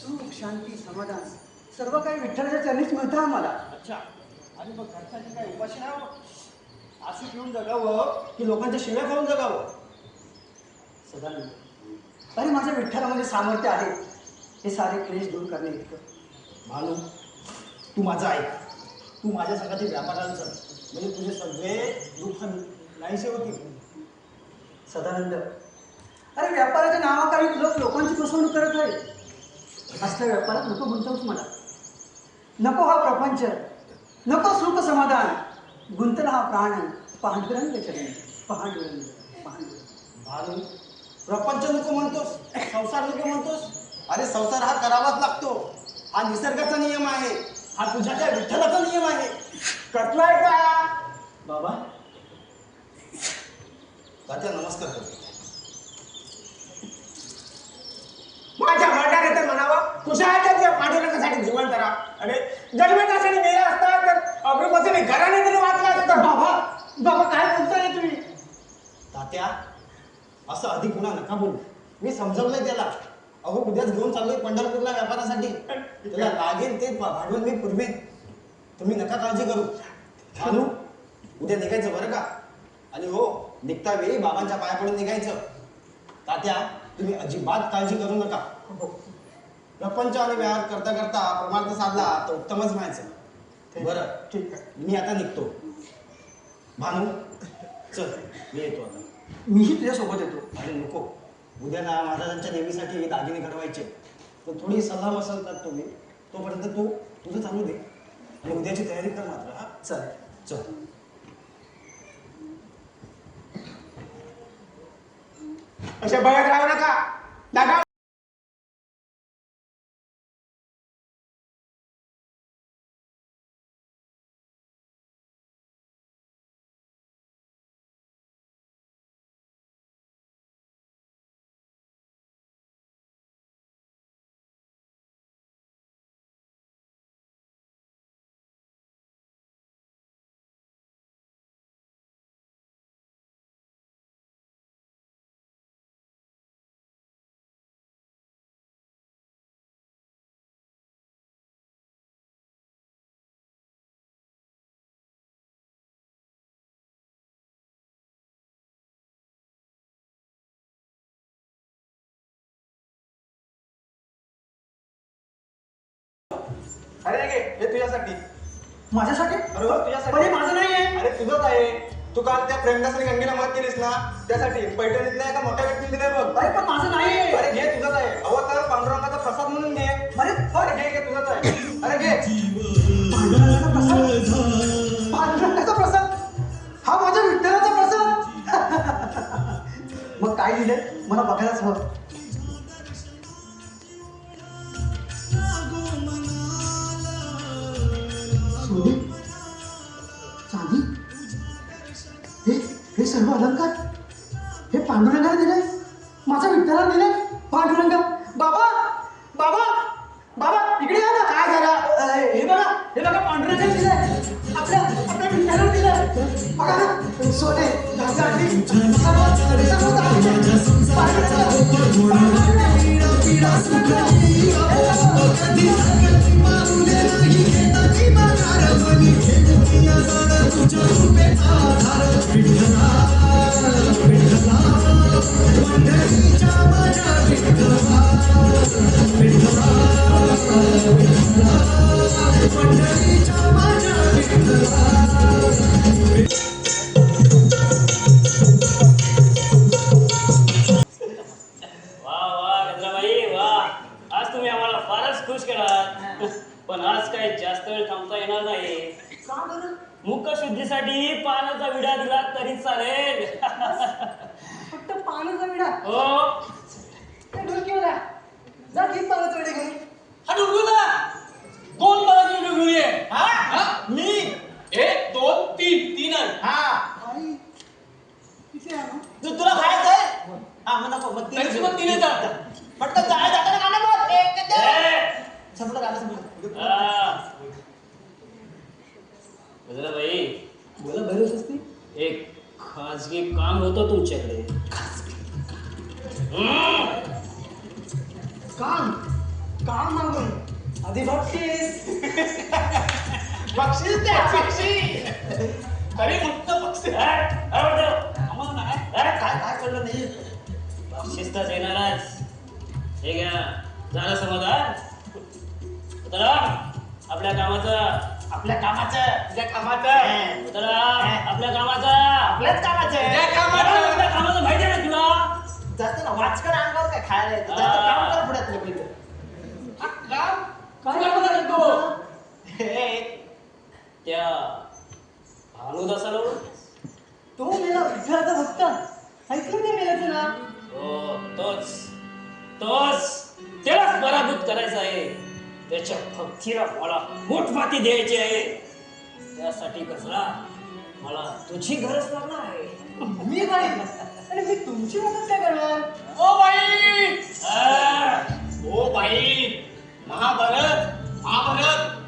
सुख शांती समाधान सर्व काही विठ्ठलाच्या चरणीच मिळतं आम्हाला. अच्छा आणि मग घरच्याची काय उपाशी राहावं आसू पिऊन जगावं की लोकांच्या शिव्या खाऊन जगावं? सदानंद, अरे माझ्या विठ्ठलामध्ये सामर्थ्य आहे हे सारे क्लेश दूर करणे इतकं. भानू तू माझा ऐक. तू माझ्या संघातील व्यापाराला चल म्हणजे तुझे सगळे दुःख नाहीसे होतील. सदानंद, अरे व्यापाराच्या नावाखाली लोक लोकांची फसवणूक करत आहेत. असल्या व्यापारात नको गुंतवूच मला. नको हा प्रपंच, नको सुख समाधान. गुंतला हा प्राण पांडुरंग चरणी. पांडुरंग पांडुरंग. भानू प्रपंच नको म्हणतोस, संसार नको म्हणतोस. अरे संसार हा करावाच लागतो. हा निसर्गाचा नियम आहे. हा तुझ्या त्या विठ्ठलाचा नियम आहे. कटलाय का बाबा तात्या नमस्कार करतो. माझ्या मरणाने तर म्हणावं कुशाच्या पांडुरंगासाठी जिवंत राहा. अरे जन्मतासाठी मेला असता तर अग्रपतीने घराने तरी वाचला असता. बाबा काय बोलताय तुम्ही? तात्या असं अधिक गुन्हा नका बोलू. मी समजवलंय त्याला. अहो उद्याच घेऊन चाललोय पंढरपूरला व्यापारासाठी. त्याला लागेल ते भांडवल मी पुरवेन. तुम्ही नका काळजी करू. भानू उद्या निघायचं बरं का. आणि हो, निघता वेळी बाबांच्या पाया पडून निघायचं. तात्या तुम्ही अजिबात काळजी करू नका. प्रपंच आणि व्यवहार करता करता परमार्थ साधला तर उत्तमच म्हणायचं. बरं ठीक आहे. मी आता निघतो. भानू चल, मी येतो आता. मीही तुझ्यासोबत येतो. अरे नको, उद्या ना महाराजांच्या देवीसाठी दागिने घडवायचे. तर थोडी सल्ला मसल तर तुम्ही तोपर्यंत तू तुझं चालू दे आणि उद्याची तयारी कर मात्र. हा चालेल. चल. असे बघत राहू नका. दादा अरे घे हे तुझ्यासाठी. माझ्यासाठी? अरे हो तुझ्यासाठी. पण हे माझं नाहीये. अरे तुझंच आहे. तू काल त्या प्रेमदास आणि गंगेला मदत केलीस ना, त्यासाठी पैठणीत नाही का मोठ्या व्यक्तीने दिलंय बघ. अरे पण माझं नाहीये. अरे घे तुझंच आहे. हवं तर पांडुरंगाचा प्रसाद म्हणून घे. अरे घे घे तुझंच आहे. अरे घे. पांडुरंगाचा प्रसाद. पांडुरंगाचा प्रसाद. हा माझ्या विठ्ठलाचा प्रसाद. मग काय लिहिलंय मला बघायलाच हवं. सोने, चांदी, हे सर्व अलंकार हे पांडुरंगाने दिले. माझ्या विठ्ठलाने दिले. पांडुरंगा बाबा बाबा बाबा इकडे या ना. काय झालं? हे बघा पांडुरंगाने दिले. आपल्या विठ्ठलाने दिले. बघा ना सोने, चांदी, सर्व पण आज काही जास्त वेळ थांबता येणार नाही. का बरं? मुख शुद्धीसाठी पानाचा विडा दिला तरी चालेल. फक्त पानाचा विडा? हो. ते ढोलकीवाला जा घेत पानाचा विडा घेऊन. हा डुलगुला 2 पानाचे विडे घेऊन ये. हा मी 1 2 3 3 आहे. हा आई किती आहे ना? तुला खायचंय? हा मग नको मग 3 जात. पटकन जाताना गाणं बोल. संपलं गाणं संपलं. भाई बोला बरेच असते. एक खाजगी काम होतं तुमच्याकडे. काम मागून आधी बक्षीस. बक्षीस द्या बक्षीस. अरे मस्त बक्षीस. आम्हाला नाही. काय कळलं नाही. बक्षीस तर देणारच. हे घ्या झालं समाधान. उतरा आपल्या कामाचं. आपल्या कामाचं आपल्या कामाचं कामाचं कामाचं माहिती आहे ना तुला. जास्त ना वाचकर अंगावर काय खायला येतं. जास्त काम कर पुढे तुला पाहिजे. काय करणार तो? त्या भानुदासाला तो मेला विठ्ठलाचा भक्त. ऐकलं ते मेल्याचं ना? हो तोच त्यालाच पराभूत करायचं आहे. त्याच्या भक्तीला मला मोठमाती द्यायची आहे. त्यासाठी कसला मला तुझी गरज लागणार आहे. मी बाई आणि मी तुमची मदत काय करणार? ओ बाई महाभारत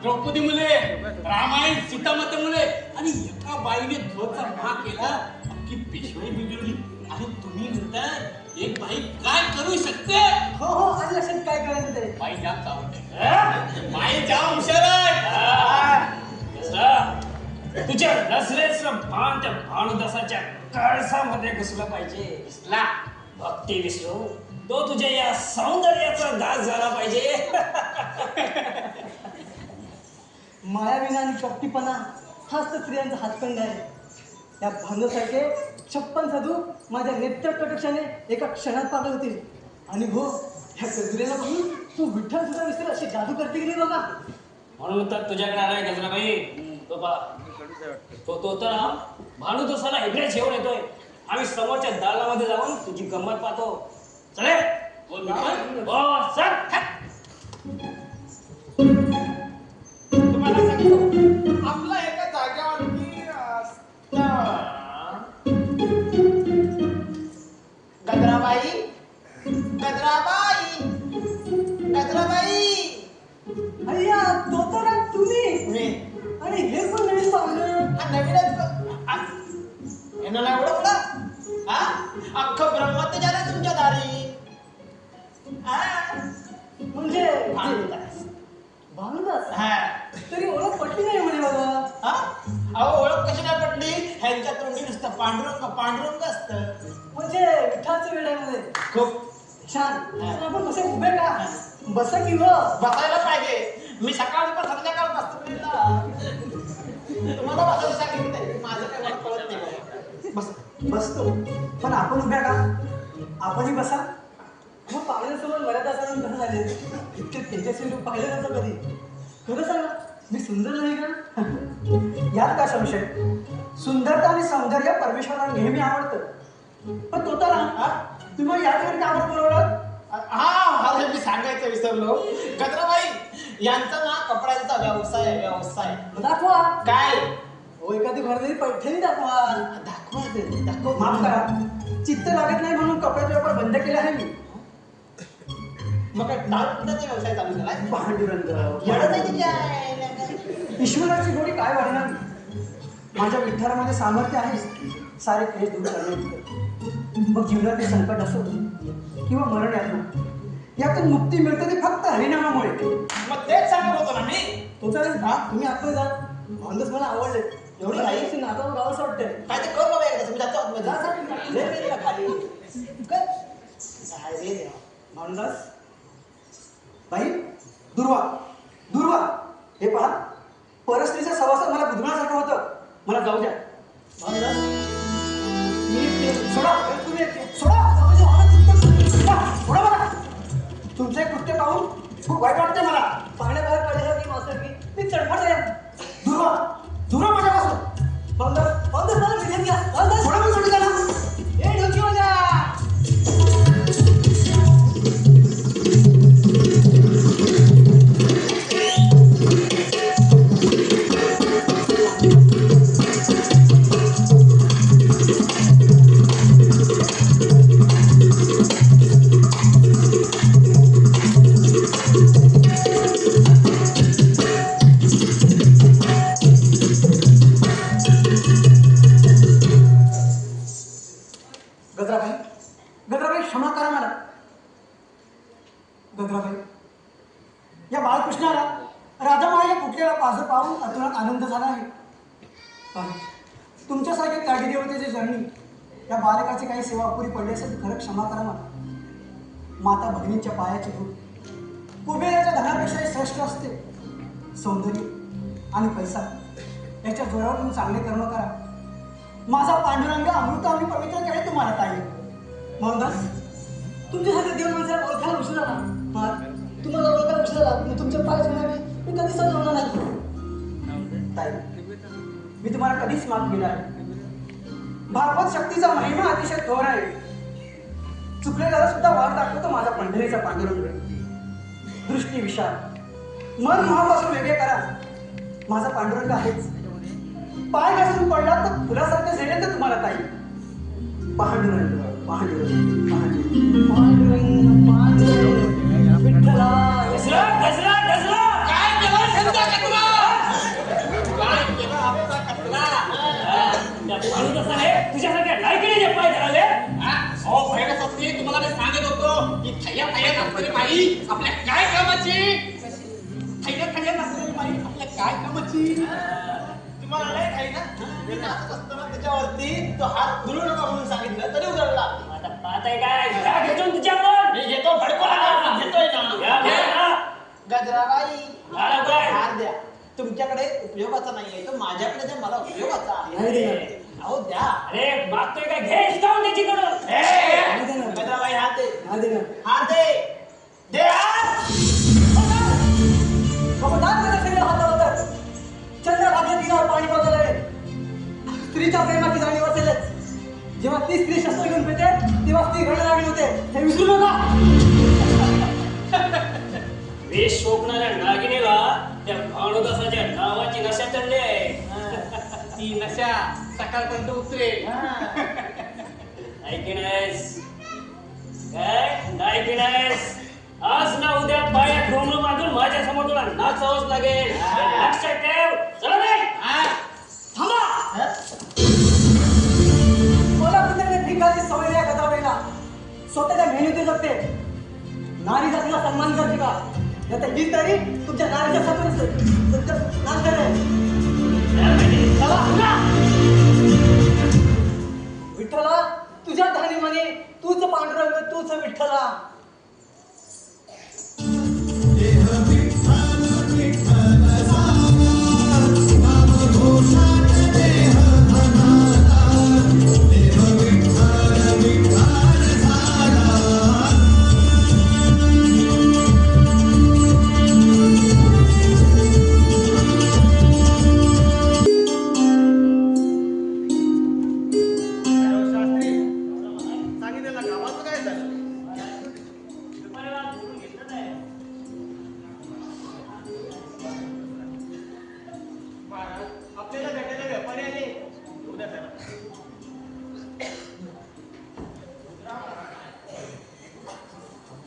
द्रौपदी मुले रामायण सीतामाता मुले आणि एका बाईने ध्वजचा भाग केला. अख्खी पेशवाई बिघडली आणि तुम्ही म्हणताय एक बाई काय करू शकते? हो आणि लक्षात काय करायचं ते? बाई जाम चावते. बाई जाम हुशार आहे. गजरा तुझ्या नजरेचं भान त्या भानुदासाच्या कळसामध्ये घुसलं पाहिजे. दिसला भक्ती विसरू तो तुझ्या या सौंदर्याचा दास झाला पाहिजे. मायाविना आणि कपटीपणा हाच तर स्त्रियांचा हातखंड आहे. त्या भांडसारखे 56 साधू माझ्या नेत्र कटाक्षाने एका क्षणात पागल होतील. आणि हो ह्या गजरेला बघून तू विठ्ठल सुद्धा विसर अशी जादू करते की नाही बघा. म्हणून तर तुझ्याकडे आलाय गजराबाई. तो पा तो तर भानुदासाला इकडे जेवण येतोय. आम्ही समोरच्या दालनामध्ये जाऊन तुझी गंमत पाहतो. चले हो चल. तुम्हाला सांगतो आपला एका जागेवरती गजराबाई गजराबाई गजराबाई. अय्या तो तर तुम्ही मी आणि हे पण नवीन पाहुणं. हा नवीनच यांना नाही ओळखलं. हा अख्खं ब्रह्मत्य झालं तुमच्या दारी. म्हणजे भानुदास हा तरी ओळख पटली नाही म्हणे बाबा. अहो ओळख कशी नाही पडली. ह्यांच्या तोंडी नुसतं पांडुरंग पांडुरंग असतं. म्हणजे विठ्ठलच्या वेळेमध्ये खूप छान. तर आपण कसे उभे का बसा की हो. बसायला पाहिजे. मी सकाळपासून संध्याकाळ बसतो. तुम्हाला बसायला सांगितलंय. माझं काय मला कळत नाही बाबा. बस बसतो पण आपण उभ्या का. आपणही बसा. मग पाहुण्यासमोर मर्यादा सांगून कसं झाले. इतके तेजस्वी रूप पाहिलं नव्हतं कधी. खरं सांगा मी सुंदर नाही का. यात का संशय. सुंदरता आणि सौंदर्य परमेश्वराला नेहमी आवडतं. पण तो तर तुम्ही या ठिकाणी का बोलवलं. हा मी सांगायचं विसरलो. गजराबाई यांचा ना कपड्यांचा व्यवसाय आहे. व्यवसाय दाखवा. काय हो एखादी भरलेली पैठणी दाखवा. दाखवा ते दाखव. माफ करा चित्त लागत नाही म्हणून कपड्याचा व्यापार बंद केला आहे मी. मग काय दारूचा व्यवसाय चालू केलाय. पांडुरंग एवढंच आहे तिच्या. ईश्वराची गोडी काय वाढणार. माझ्या विठ्ठलामध्ये सामर्थ्य आहे सारे क्लेश दूर करण्याचं. मग जीवनातील संकट असो किंवा मरण यातून यातून मुक्ती मिळते ती फक्त हरिनामामुळे. मग तेच सांगत होतो ना मी. तो चालेल का तुम्ही आतमध्ये जा. भांडस मला आवडले. एवढी काही नातावर गावाचं वाटतंय. काय ते कर बाबा एकदा. तुम्ही जातो आतमध्ये. जा जा. लय वेळ आहे खाली. काय काय रे देवा. भानुदास बाई दुर्वा दुर्वा हे पहा परस्त्रीच्या सवासात मला बुधण्यासारखं होतं. मला जाऊ द्या. भानुदास मी सोडा. तुम्ही सोडा. सोडा मला. तुमचे कृत्य पाहून खूप वाईट वाटते मला. पाण्याबाहेर काढल्यासारखी माणसारखी मी चडपट आहे. दुर्वा दुर्वा माझ्यापासून. भानुदास भानुदास मला विजय घ्या. भानुदास सोडा. मी सोडू द्या ना. ए ढोकी माझ्या. गजराबाई क्षमा करा मला. गजराबाई या बाळकृष्णाला राधामाईला कुठल्याला पाझर पाहून अतुलात आनंद झाला आहे. पण तुमच्यासारखे त्यागी देवतेचे जर्नी या बालकाची काही सेवा अपुरी पडली असेल खरं क्षमा करा मला. माता भगिनींच्या पायाचे दूध कुबेराच्या धनापेक्षाही श्रेष्ठ असते. सौंदर्य आणि पैसा याच्या जोरावर तुम्ही चांगले कर्म करा. माझा पांडुरंग अमृत आणि पवित्र केले तुम्हाला ताई. मोहनदास तुमच्यासाठी देव माणसाला ओळखायला उशीर आला. तुम्हाला ओळखायला उशीर आला. मी तुमच्या पाय घेणार मी कधीच होणार नाही. ताई मी तुम्हाला कधीच माफ केला आहे. भागवत शक्तीचा महिमा अतिशय थोर आहे. चुकलेल्याला सुद्धा वाट दाखवतो माझा पंढरीचा पांडुरंग. दृष्टी विशाल मन मोहापासून वेगळे करा. माझा पांडुरंग आहेच. पाय घासून पडला तर फुलासारखं झेलेल तर तुम्हाला ताई. पांडुरंग पांडुरंग पांडुरंग पांडुरंग पांडुरंग विठ्ठला. गजरा गजरा गजरा. काय केलं समजा का तुला. काय केलं आमचा कचरा. त्या भानुदासाने तुझ्यासारख्या लायकीने पाय धराले. अहो भैरव सत्ती तुम्हाला मी सांगत होतो की थैया थैया नसलेली बाई आपल्या काय कामाची. थैया थैया नसलेली बाई आपल्या काय कामाची. नाचत असताना त्याच्यावरती तो हात धुलू नका म्हणून सांगितलं तरी उधळला. आता पाहताय काय घ्या घेतो तुझ्याकडून मी घेतो भडकून घेतोय घ्या, ना. घ्या. गजराबाई घ्या, काय? हार द्या. तुमच्याकडे उपयोगाचा नाहीये तो माझ्याकडे द्या मला उपयोगाचा नाही आहे. देणार. अहो द्या. अरे मागतोय काय घे हिसकावून त्याच्याकडून नाही देणार. गजराबाई हात दे. नाही देणार. हात दे. दे हात. खबरदार माझ्या शरीरावर हात लावला तर चंद्रभागेत तिच्यावर पाणी पाजलं आहे. स्त्रीच्या प्रेमाची जाणीव असेलच. जेव्हा ती स्त्री शस्त्र घेऊन फिरते तेव्हा ती घडण लागली होते हे विसरू नका. वेश शोभणाऱ्या नागिनीला त्या भानुदासाच्या नावाची नशा चढली आहे. ती नशा सकाळपर्यंत उतरेल. ऐकी नाहीस काय ऐकी नाहीस आज ना उद्या पायात डोंगर बांधून माझ्या समोर तुला नाचावंच लागेल हे लक्षात ठेव. चला रे थांबा. मला कुत्र्याने भिकाची सवय नाही गजराबाईला. स्वतःच्या मेहनती जगते. नारी जातीला सन्मान करते का याचा हीच तरी तुमच्या नारीच्या सत्वर असते. तुमच्या नाच करेल. विठ्ठला तुझ्या धानी म्हणे तूच पांडुरंग तूच विठ्ठला. सांगितलेलं कामाचं काय झालं? आपल्याला भेटायला व्यापारी आले. उद्या त्याला.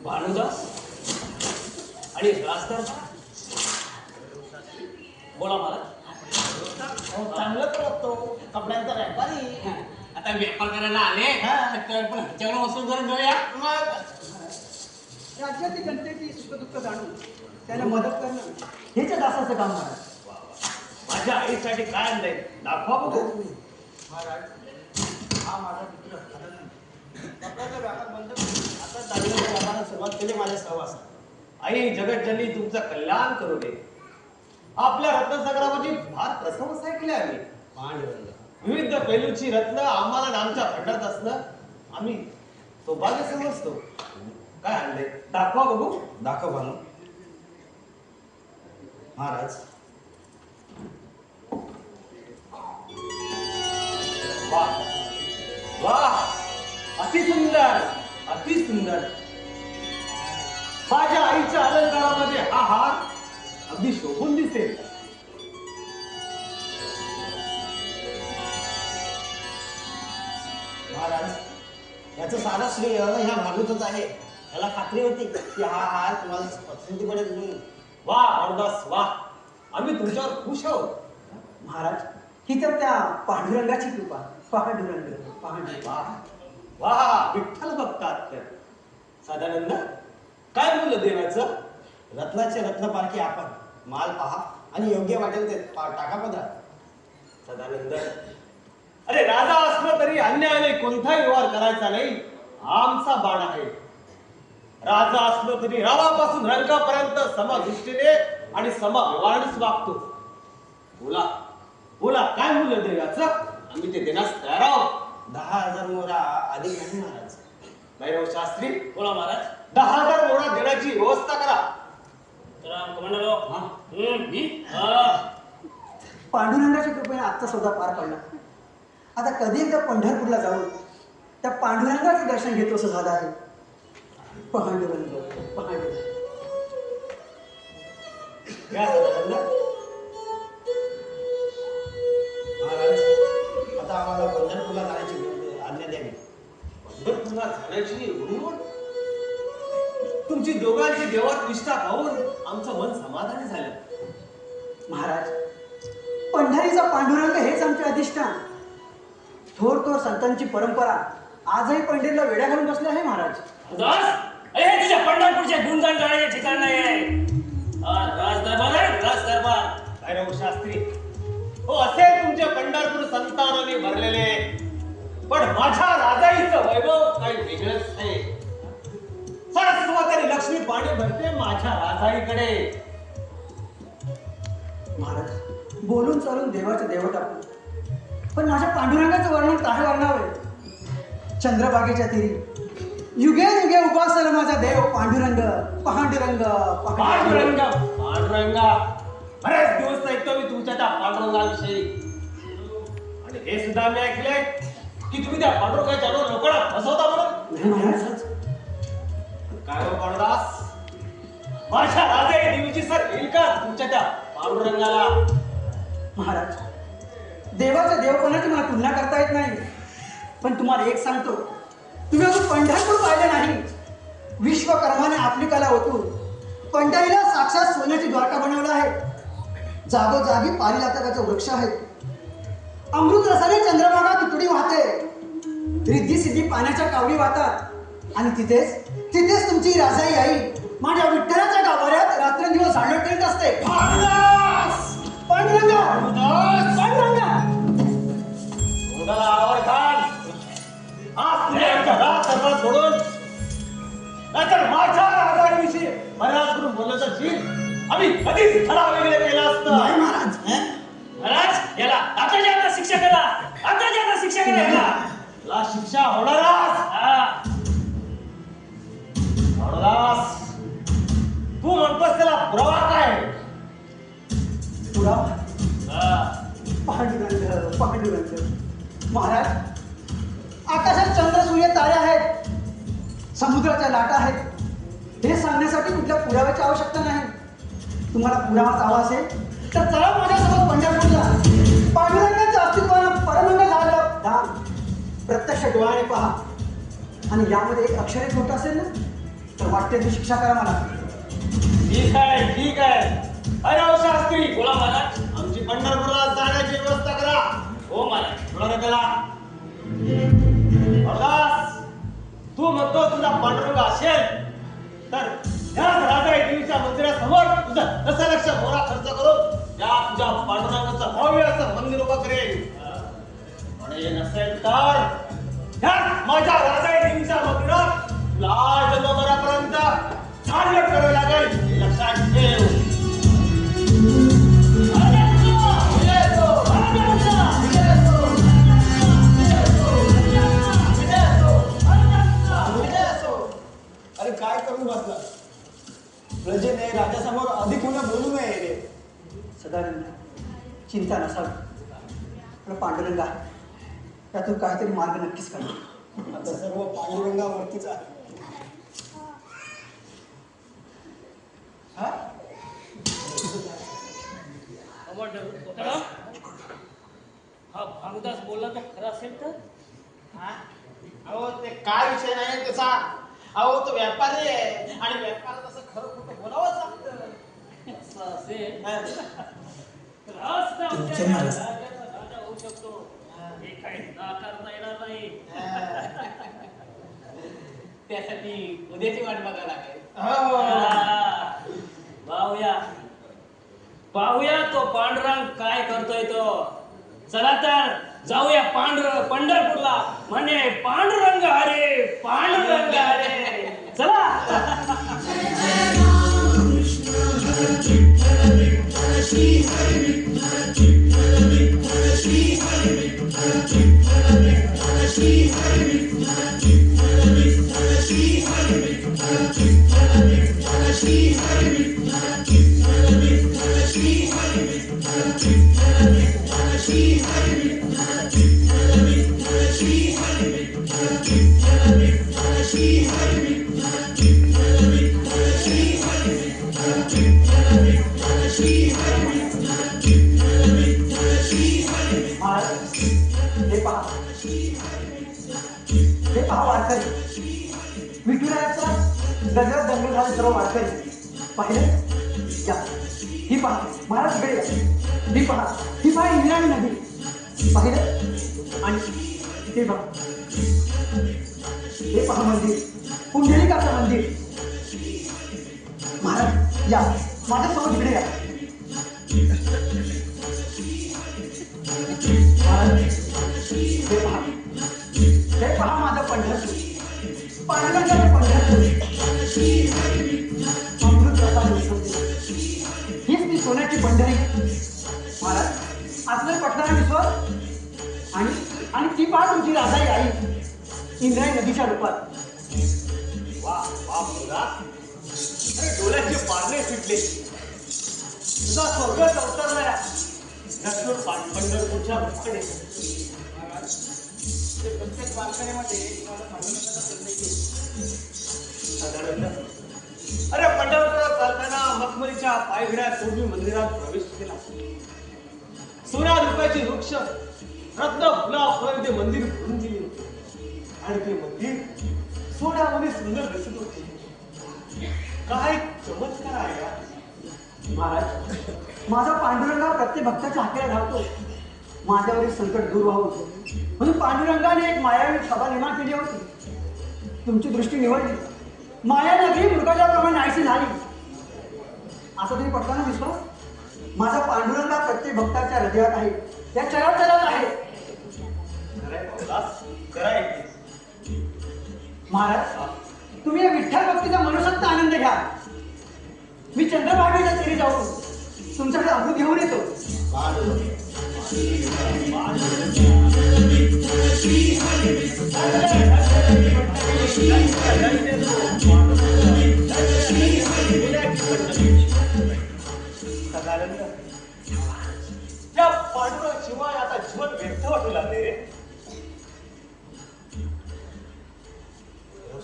भानुदास आणि राजदार बोला मला. चांगलं करतो कपड्यांचा व्यापारी. आता व्यापार करायला आले तर पण ह्याच्यावर वसूल करून घेऊया. राज्यातील जनतेची सुखदुःख जाणून त्यांना मदत करणं हेच दासाचं काम आहे. माझ्या आईसाठी काय आणलंय दाखवा बघू. महाराज हा माझा मित्र कपड्याचा व्यापार बंद करून आता दागिन्याच्या व्यापाराला सुरुवात केली माझ्या सहवासात. आई जगतजननी तुमचं कल्याण करू दे. आपल्या रत्नसंग्रामाची फार प्रशंसा ऐकली आम्ही. पांडुरंग विविध पैलूची रत्न आम्हाला आणि आमच्या खंडात असणं आम्ही सौभाग्य समजतो. काय आणलंय दाखवा बघू. दाखव भानू. महाराज वा वा अति सुंदर अति सुंदर. माझ्या आईच्या अलंकारामध्ये हा हार अगदी शोभून दिसेल. महाराज याचं सारा श्रेय ह्या भानूचंच आहे. याला खात्री होती की हा हार तुम्हाला पसंती पडेल म्हणून. वा भानुदास वा आम्ही तुमच्यावर खुश आहोत. महाराज ही तर त्या पांडुरंगाची कृपा. पांडुरंग पांडुरंग. वा वा विठ्ठल बघतात तर. सदानंद काय बोललं देवाचं. रत्नाचे रत्न पारखी आपण. माल पहा आणि योग्य वाटेल ते टाका पदरात. सदानंद अरे राजा असलं तरी अन्यायाने कोणताही व्यवहार करायचा नाही आमचा बाण आहे. राजा असलो तरी रावापासून रंगापर्यंत समदृष्टीने आणि समव्यवहारच वागतो. बोला बोला काय मूल्य देवाचं आम्ही ते देण्यास तयार आहोत. 10,000 मोहरा अधिक नाही महाराज. भैरव शास्त्री बोला महाराज. 10,000 मोहरा देण्याची व्यवस्था करा. तर कमांडर मी पांडुरंगाच्या कृपेने आजचा सौदा पार पडला. आता कधी एकदा पंढरपूरला जाऊन त्या पांडुरंगाचं दर्शन घेतो असं झालं आहे. पांडुरंग पांडुरंग. या सदानंद महाराज आता आम्हाला पंढरपूरला जाण्याची आज्ञा द्यावी. पंढरपूरला जाण्याची उडवण तुमची दोघांची देवात निष्ठा पाहून आमचं मन समाधानी झालं. महाराज पंढरीचा पांडुरंग हेच आमचे अधिष्ठान. थोर थोर संतांची परंपरा आजही पंढरीला वेड्या घालून बसले आहे महाराज. दास अरे हे तुझ्या पंढरपूरचे गुणगान गाण्याचे ठिकाण नाही आहे. राज दरबार आहे राज दरबार. भैरव शास्त्री हो असे तुमचे पंढरपूर संत संतानाने भरलेले, पण माझ्या राजाईचं वैभव काही वेगळंच आहे. सरस्वती आणि लक्ष्मी पाणी भरते माझ्या राजाईकडे. महाराज बोलून चालून देवाच्या देवत आपण, पण माझ्या पांडुरंगाचं वर्णन काय वर्णावं? चंद्रभागेच्या तीरी युगे युगे उपासला माझा देव पांडुरंग पांडुरंग पांडुरंग पांडुरंगा. बरेच दिवस ऐकतो मी तुमच्या त्या पांडुरंगाविषयी, आणि हे सुद्धा मी ऐकलंय की तुम्ही त्या पांडुरंगाच्या लोकांना फसवता म्हणून. नाही महाराज, काय हो पांडुदास, माझ्या राजा देवीची सर येईल का तुमच्या त्या पांडुरंगाला? महाराज देवाच्या देवपणाची मला तुलना करता येत नाही, पण तुम्हाला एक सांगतो, तुम्ही अजून पंढरपूर पाहिलं नाही. विश्वकर्माने आपली कला ओतून पंढरीला साक्षात सोन्याची द्वारका बनवला आहे. जागोजागी पारिजातकाचे वृक्ष आहेत. अमृत रसाने चंद्रभागा तुटडी वाहते. रिद्धी सिद्धी पाण्याच्या कावडी वाहतात. आणि तिथेच तिथेच तुमची राजाई आई माझ्या विठ्ठलाच्या गाभाऱ्यात रात्रंदिवस झाडलोट करीत असते. पांडुरंगा पांडुरंगा मुलाला आवर खान, आज तुझ्या घरात सर्व सोडून नाहीतर माझ्या राजाविषयी महाराज करून बोलत असशील, आम्ही कधीच खरा वेगळे केलं असतं. नाही महाराज, महाराज याला आताच्या आता शिक्षा करा, आताच्या आता शिक्षा करा याला. तुला शिक्षा होणारच. हा. पांडुदास, तू म्हणतोस त्याला पुरावा काय? पुरावा हा. पांडुरंग पांडुरंग. महाराज आकाशात चंद्र सूर्य तारे आहेत, समुद्राच्या लाटा आहेत. हे सांगण्यासाठी कुठल्या पुराव्याची आवश्यकता नाही. तुम्हाला पुरावा हवा असेल तर चला माझ्यासोबत पंढरपूरला. पांडुरंगाच्या अस्तित्वानं परमंग झालं धाम प्रत्यक्ष डोळ्याने पहा. आणि यामध्ये एक अक्षरे खोटं असेल ना तर वाटते ती शिक्षा करा मला. ठीक आहे ठीक आहे. अरे हो शास्त्री, बोला महाराज. आमची पंढरपूरला जाण्याची व्यवस्था करा. हो महाराज. बोला रे त्याला. पांडुदास, तू म्हणतो तुझा पांडुरंग असेल तर याच राजा देवीच्या मंदिरासमोर तुझा दशलक्ष मोरा खर्च करून या तुझ्या पांडुरंगाचं भव्य असं मंदिर उभं करेल. आणि नसेल तर याच माझ्या राजा देवीच्या मंदिरात तुला जन्मभरापर्यंत झाडलोट करावं लागेल, हे लक्षात ठेव. अरे काय करून बसला? प्रजेने राजासमोर अधिक कोणा बोलू नये रे. सदानंद चिंता नसावी. पण पांडुरंगा त्यातून काहीतरी मार्ग नक्कीच काढ. आता सर्व पांडुरंगावरतीच आहे. हा भानुदास बोलला तो खरा असेल तर? अहो ते काय विषय नाही त्याचा. अहो तो व्यापारी आहे आणि व्यापारात असं खरं खोटं बोलावंच लागतं. असं असेल राजा होऊ शकतो, हे काही नाकारता येणार नाही. त्यासाठी उद्याची वाट बघायला लागेल. पाहूया पाहूया तो पांडुरंग काय करतोय तो. चला तर जाऊया पंढरपूरला. म्हणे पांडुरंग हरे पांडुरंग हरे. चला. हे पहा वारकरी, विठुरायाचा गजरात दंगल झाले सर्व वारकरी. पाहिलं या, ही पहा महाराज इकडे या. ही पहा इंद्रायणी नदी. पाहिलं आणि हे पहा, हे पहा मंदिर, पुंडलिकाचं मंदिर. महाराज या माझ्यासोबत इकडे या. महाराज हे पहा माझं पंढरपूर, पांडुरंगाचं पंढरपूर. अमृत रसाळ विसरते. हीच ती सोन्याची पंढरी. महाराज आपलं पटणारा विश्वास आणि ती पहा तुमची राधाई आई इंद्रायणी नदीच्या रूपात. वा वा मुलगा, अरे डोळ्याचे पारणे सुटले. तुझा स्वर्ग अवतरलाय पंढरपूरच्या भक्ताने. प्रत्येक बालकणीमध्ये अरे पंढरपुरात चालताना मखमलीच्या पायघड्या तोडून मंदिरात प्रवेश केला. सोन्या रुपयाचे वृक्ष रत्न फुलापर्यंत ते मंदिर भरून गेले होते आणि ते मंदिर सोन्यामध्ये सुंदर दिसत होते. काय चमत्कार आहे यार. महाराज माझा पांडुरंगा प्रत्येक भक्ताच्या हाकेला धावतो. माझ्यावरील संकट दूर व्हावं म्हणून पांडुरंगाने एक मायावी सभा निर्माण केली होती. तुमची दृष्टी निवडली. माया नगरी मृगाच्याप्रमाणे नाहीशी झाली. असा तुम्ही पटला ना विश्वास. माझा पांडुरंगा प्रत्येक भक्ताच्या हृदयात आहे, त्या चराचरात आहे. महाराज तुम्ही या विठ्ठल भक्तीचा मनोसक्त आनंद घ्या. मी चंद्रभागेच्या तीरी जाऊन तुमच्याकडे अमृत घेऊन येतो. त्या पांडुरंगाशिवाय आता जीवन व्यर्थ वाटू लागले रे.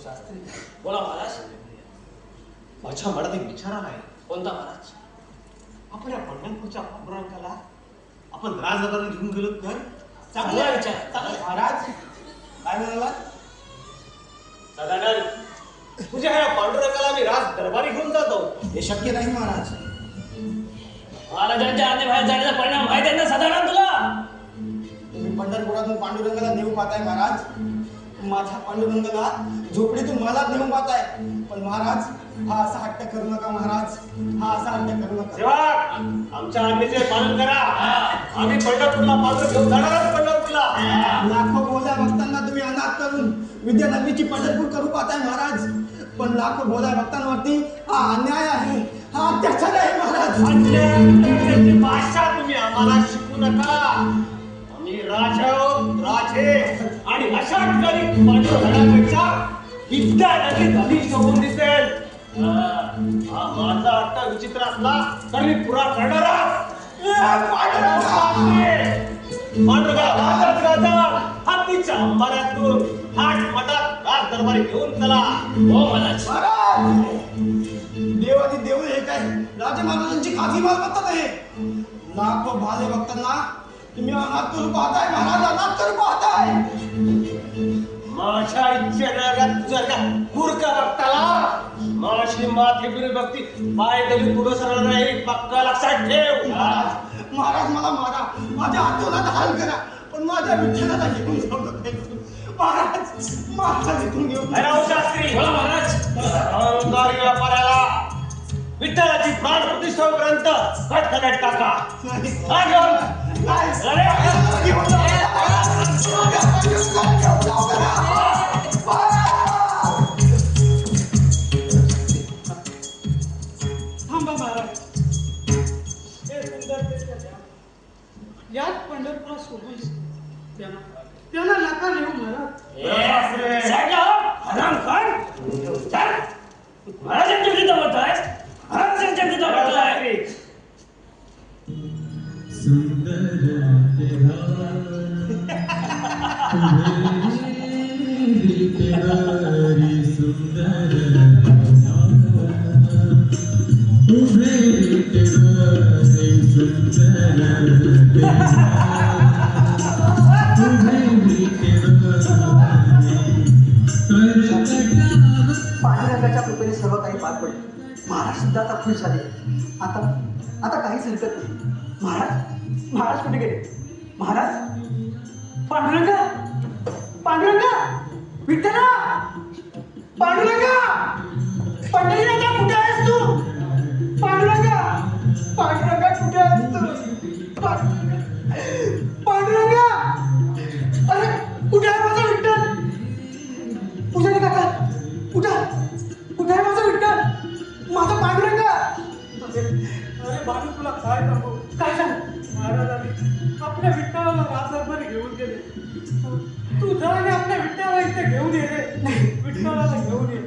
शास्त्री बोला महाराज. माझ्या मनात एक विचार आलाय. कोणता महाराज? आपण या पंढरपूरच्या पांडुरंगाला आपण राजदरबारात घेऊन गेलो तर चांगला विचार. महाराज काय म्हणाला? सदानंद, तुझ्या ह्या पांडुरंगाला मी राज दरबारी घेऊन जातो. हे शक्य नाही महाराज. महाराजांच्या आज्ञेबाहेर जाण्याचा परिणाम माहिती आहे ना सदानंद तुला? तुम्ही पंढरपुरातून पांडुरंगाला नेऊ पाहताय महाराज. माझ्या पांडुरंगाला झोपडीतून मलाच नेऊन पाहताय. पण महाराज हा असा हट्ट करू नका महाराज. हा असा हट्ट करू नका. सेवक, आमच्या आज्ञेचे पालन करा. आम्ही पंढरपूरला पांडुरंग घेऊन जाणारच पंढरपूरला. लाखो भोल्या भक्तांना तुम्ही अनाथ करून विद्यानगरीची पंढरपूर करू पाहताय महाराज. पण लाखो भोल्या भक्तांवरती हा अन्याय आहे, हा अत्याचार आहे महाराज. अन्यायाची भाषा तुम्ही आम्हाला शिकू नका. आम्ही राजे आणि अशा ठिकाणी पांडुरंगापेक्षा विद्यानगरीत अधिक होऊन दिसेल. हा माझा हट्ट विचित्र असला तर मी पुरा करणारा. हत्तीच्या अंबाऱ्यातून हाट मठात राज दरबारी घेऊन चला. हो महाराज. देवादी देव हे काय राजे महाराजांची खाजगी मालमत्ता नाही. लाखो भाले भक्तांना तुम्ही अनाथ करू पाहताय महाराज. अनाथ करू पाहताय. माझ्या इच्छेनं तुझ्या का मूर्ख भक्ताला माझी माथे बिन भक्ती पाय तरी पुढे सरळ नाही. पक्का लक्षात ठेव. महाराज मला मारा, माझ्या हातोला हाल करा, पण माझ्या विठ्ठलाला घेऊन जाऊ नका. महाराज माझा घेऊन घेऊन शास्त्री. बोला महाराज. अहंकारी व्यापाराला विठ्ठलाची प्राण प्रतिष्ठा पर्यंत कटकट टाका. थांबा महाराज. याच पंढरपुरात सोडून त्यांना नका नेऊ महाराज. महाराजांच्या विरुद्ध बोलताय. महाराजांच्या विरुद्ध बोलताय. पांडुरंगाच्या कृपेने सर्व काही पार पडले. महाराज सुद्धा आता खुश झाले. आता काहीच हरकत नाही. महाराज कुठे गेले? महाराज पांडुरंगा विठ्ठला पांडुरंगा पंढरीनाथा कुठे आहेस तू? पांडुरंगा कुठे आहेस तू? पांडुरंगा विठ्ठलाला रात्रभर घेऊन गेले. तू जा आणि आपल्या विठ्ठलाला इथे घेऊन ये रे. विठ्ठलाला घेऊन ये.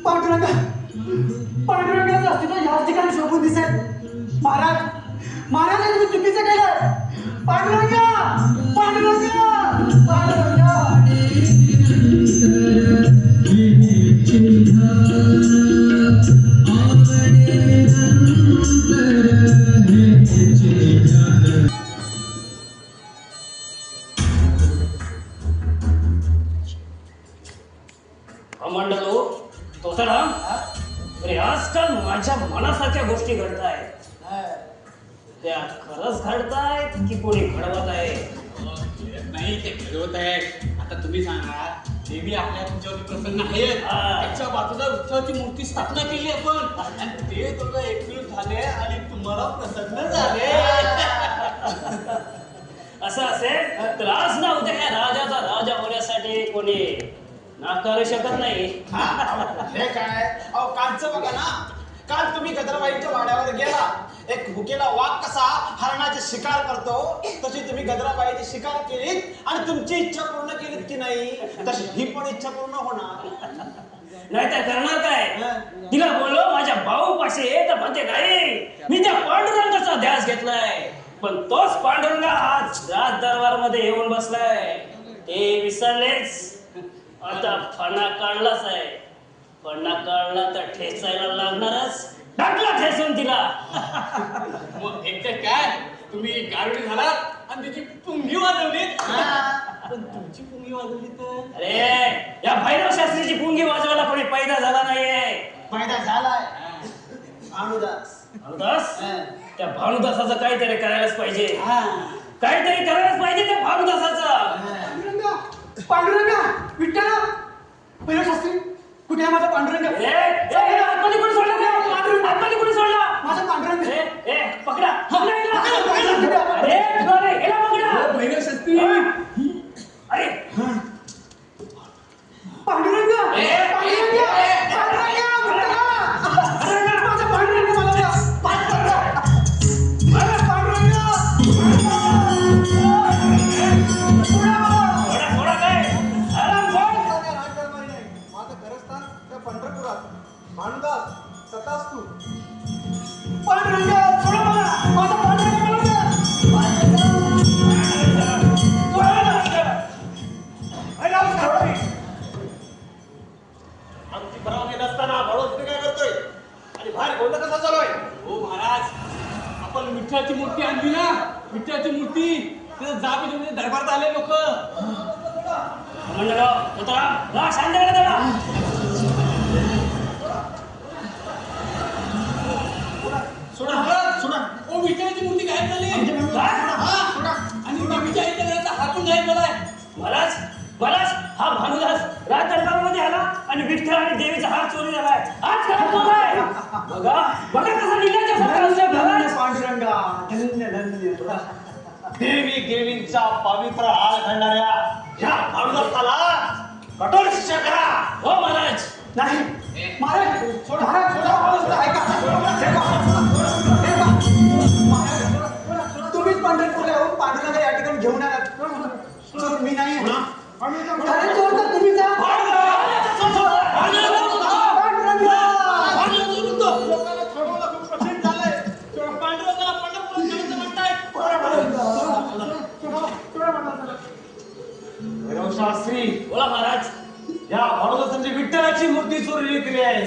पांडुरंगा पांडुरंगाचं अस्तित्व याच ठिकाणी शोभून दिसेल. महाराज महाराज हे तुम्ही चुकीचं केलं. पांडुरंगा पांडुरंगा पांडुरंगा. मंडलो तोतराम, अरे आजकाल माझ्या मनासारख्या गोष्टी घडतायत. त्या खरंच घडतायत की कोणी घडवत आहे? नाही, ते घडवत आहे. आता तुम्ही सांगा, देवी आपल्या तुमच्यावरती प्रसन्न आहेत. त्याच्या बाजूला विठ्ठलाची मूर्ती स्थापना केली आपण, आणि ते दोघं एकरूप झाले आणि तुम्हाला प्रसन्न झाले. असं असेल तर आज ना उद्या या राजाचा राजा होण्यासाठी कोणी नाकारू शकत नाही. हे काय अहो, कालचं बघा ना. काल तुम्ही गजराबाईच्या वाड्यावर गेला. एक भुकेला वाघ कसा हरणाची शिकार करतो, तशी तुम्ही गजराबाईची शिकार केलीत आणि तुमची इच्छा पूर्ण केलीत की नाही, तशी ही पण इच्छा पूर्ण होणार. नाही तर करणार काय? तिला बोललो माझ्या भाऊ पाशी तर म्हणते नाही, मी त्या पांडुरंगाचा ध्यास घेतलाय. पण तोच पांडुरंग आज राज दरबार मध्ये येऊन बसलाय. ते विसरलेच. आता फणा काढलाच आहे. फणा काढला तर ठेचायला लागणारच. टाकला ठेचून तिला. मग एकटे काय, तुम्ही गारुडी झालात आणि तिची पुंगी वाजवली. पण तुमची पुंगी वाजवली तर अरे या भैरव शास्त्रीची पुंगी वाजवायला कोणी पैदा झाला नाहीये. फायदा झालाय. अनुदास भानुदास, त्या भानुदासाचं काहीतरी करायलाच पाहिजे. काहीतरी करायलाच पाहिजे त्या भानुदासाचं. पांडुरंगा पांडुरंगा विठ्ठला पहिला शास्त्री कुठे आहे माझा पांडुरंग? आतमध्ये कोणी सोडला? आतमध्ये कोणी सोडला? माझा पांडुरंग. पकडा पकडा हिला. अरे हिला पकडा. भैरव शास्त्री. अरे पांडुरंग पांडुरंग पांडुरंग माझा पांडुरंग मला द्या. माझा पांडुरंग. थोडा काय आराम कर. माझं घरस्थान त्या पंढरपुरात. भानुदास तथास्तु. पांडुरंग सोडा मला. माझा पांडुरंग मला द्या. आमची परवानगी नसताना भाडोस काय करतोय आणि बाहेर गोंधळ कसा चालू आहे? हो महाराज, आपण विठ्ठलाची मूर्ती आणली ना, विठ्ठलाची मूर्ती तिथं जाबी तुम्ही दरबारात आले लोक. मंडळराव तोतराम रा शांत करा त्याला. सोडा. ओ विठ्ठलाची मूर्ती गायब झाली. आणि देवीच्या इथे गेल्याचा हातून गायब झालाय. महाराज हा भानुदास राज दरबारामध्ये आला आणि विठ्ठल आणि देवीचा हार चोरी झालाय. आज काय बघाय बघा कसा निघायचा पांडुरंगा धन्य धन्य. देवी देवींचा पवित्र हार घालणाऱ्या या भानुदासाला कठोर शिक्षा करा. हो महाराज. नाही महाराज महाराज तुम्हीच पंढरपूरला येऊन पांडुरंगा या ठिकाणी घेऊन आलात. चोर मी नाही. अरे चोर तर तुम्ही जा. लोकांना थोडवलं खूप कठीण झालंय. पांडुरंगाला पंढरपुरात जायचं म्हणताय. भैरव शास्त्री, बोला महाराज. या भानुदासांची विठ्ठलाची मूर्ती चोरी केली आहे.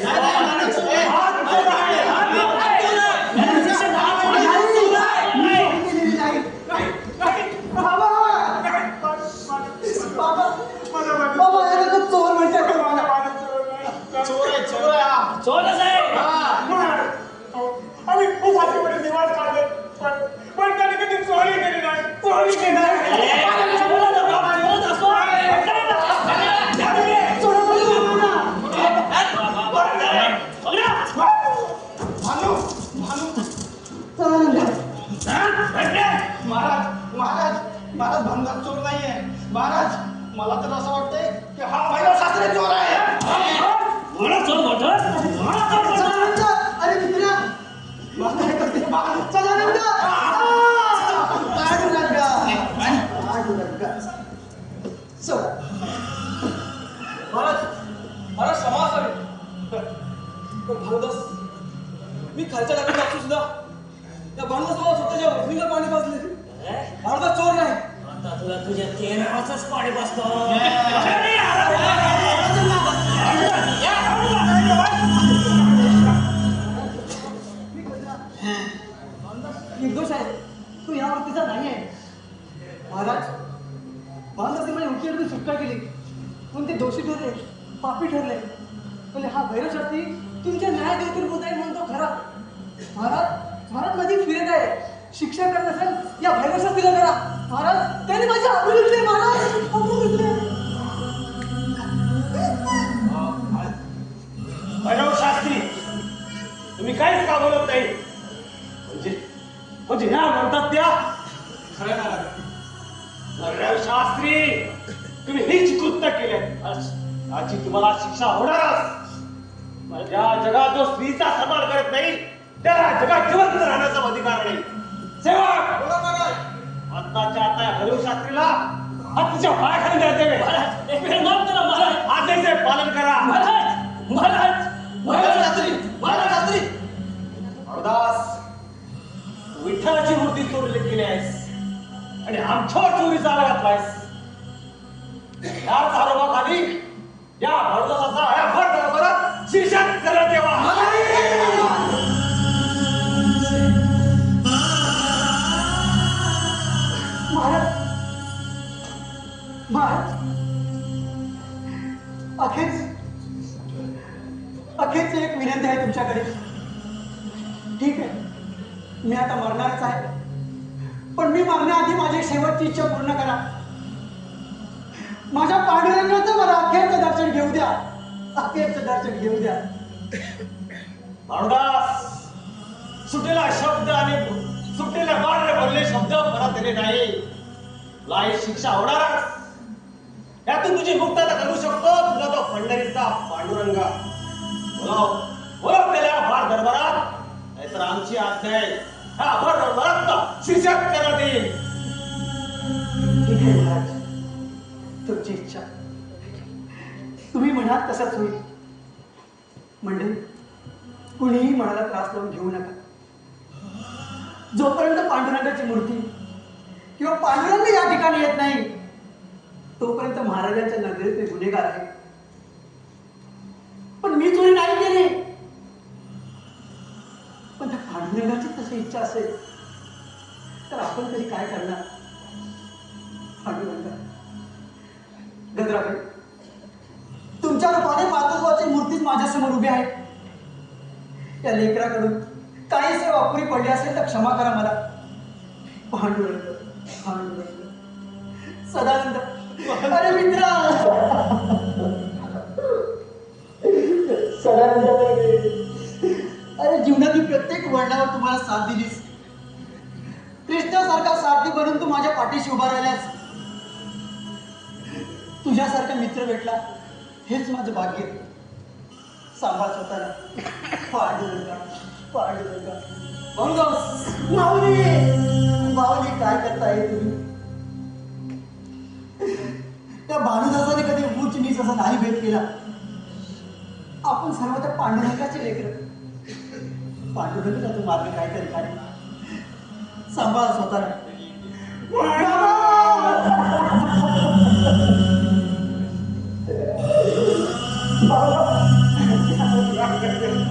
बाबा याला चोर म्हणतात. चोर आहे हा. चोरच आहे. आम्ही खूप हातीमध्ये दिवस काढले, पण त्याने कधी चोरी केली नाही. चोरी केली नाही. चोरच असतो. महाराज भानुदास चोर नाहीये. महाराज मला तर असं वाटतंय की हा भैरव शास्त्री चोर आहे. मला चोर म्हणतो. मला चोर म्हणतो. अरे मित्रा काय करते? चला सोडा. महाराज महाराज क्षमा असावी. पण भानुदास मी खालच्या टाकीत असतो सुद्धा त्या भानुदास मला स्वतःच्या वजनीला पाणी पाजले. भानुदास चोर नाही. आता तुला तुझ्या तेरावाचंच पाणी बसतो. निर्दोष आहे, तू या वृत्तीचा नाही आहे. महाराज भानुदासने माझ्या हुकीवरती सुटका केली पण ते दोषी ठरले, पापी ठरले. म्हणजे हा भैरवशास्त्री तुमच्या न्याय देवतील होत आहे म्हणून तो खरा. महाराज महाराज माझी फिरत आहे. शिक्षा करत असेल या भैरवशास्त्रीला करा. महाराज त्यांनी माझी आबरू घेतली. महाराज आबरू घेतली. भैरव शास्त्री तुम्ही काहीच का बोलत नाही. म्हणजे ह्या म्हणतात त्या खरं ना भैरव शास्त्री तुम्ही हीच कृत्य केले. याची तुम्हाला शिक्षा होणारच. या जगात जो स्त्रीचा सन्मान करत नाही त्याला जगात जिवंत राहण्याचा अधिकार नाही. सेवक बोला महाराज. आत्ताच्या आता या भैरव शास्त्रीला तुझ्या पायाखाली द्यायचे वेळ. महाराज एक वेळ माफ करा महाराज. आदेशचे पालन करा. महाराज महाराज महाराज शास्त्री महाराज शास्त्री. अवदास विठ्ठलाची मूर्ती चोरी केली आहेस आणि आमच्यावर चोरीचा आळा घातलायस. याच आरोपाखाली या भरदासाचा आयाभर दरबारात शीर्षक करण्यात यावा. महाराज महाराज अखेरची एक विनंती आहे तुमच्याकडे. ठीक आहे मी आता मरणारच आहे पण मी मरण्याआधी माझी शेवटची इच्छा पूर्ण करा. माझ्या पांडुरंगाचं मला अखेरचं दर्शन घेऊ द्या. अखेरचं दर्शन घेऊ द्या. अवदास सुटेला शब्द आणि सुटेल्या बाळने बोलले शब्द परत दिले नाही. लाई शिक्षा होणारच. यातून तुझी मुक्तता करू शकतो तुला तो पंढरीचा पांडुरंगा. बोलाव त्याला भार दरबारात नाहीतर आमची आज्ञा आहे हा भार दरबारात शीर्षक करण्यात येईल. ठीक आहे महाराज तुमची इच्छा तुम्ही म्हणाल तसंच होईल. मंडळी कुणीही मनाला त्रास लावून घेऊ नका. जोपर्यंत पांडुरंगाची मूर्ती किंवा पांडुरंग या ठिकाणी येत नाही तोपर्यंत महाराजांच्या नजरेत ते गुन्हेगार आहे. पण मी चोरी नाही केली. पण त्या पांडुरंगाची तशी इच्छा असेल तर आपण तरी काय करणार. पांडुरंगा गजराबाई तुमच्या रूपाने मातृत्वाची मूर्तीच माझ्यासमोर उभी आहे. या लेकराकडून काही सेवा अपुरी पडली असेल तर क्षमा करा मला. पांडुरंग पांडुरंग सदानंद अरे मित्रा सदानंद अरे जीवनातील प्रत्येक वळणावर तुम्हाला साथ दिलीस. कृष्णासारखा सारथी बनून तू माझ्या पाठीशी उभा राहिल्यास. तुझ्यासारखा मित्र भेटला हेच माझं भाग्य. सांभाळ स्वतःला. पांडुरंगा पांडुरंगा. भाऊदास माऊली माऊली काय करताय तुम्ही. त्या भानुदासाने कधी उच्च नीच असा नाही भेद केला. आपण सर्व त्या पांडुरंगाचे लेकर. पांडुरंगाचा तू मार्ग काहीतरी काढ. सांभाळ स्वतःला.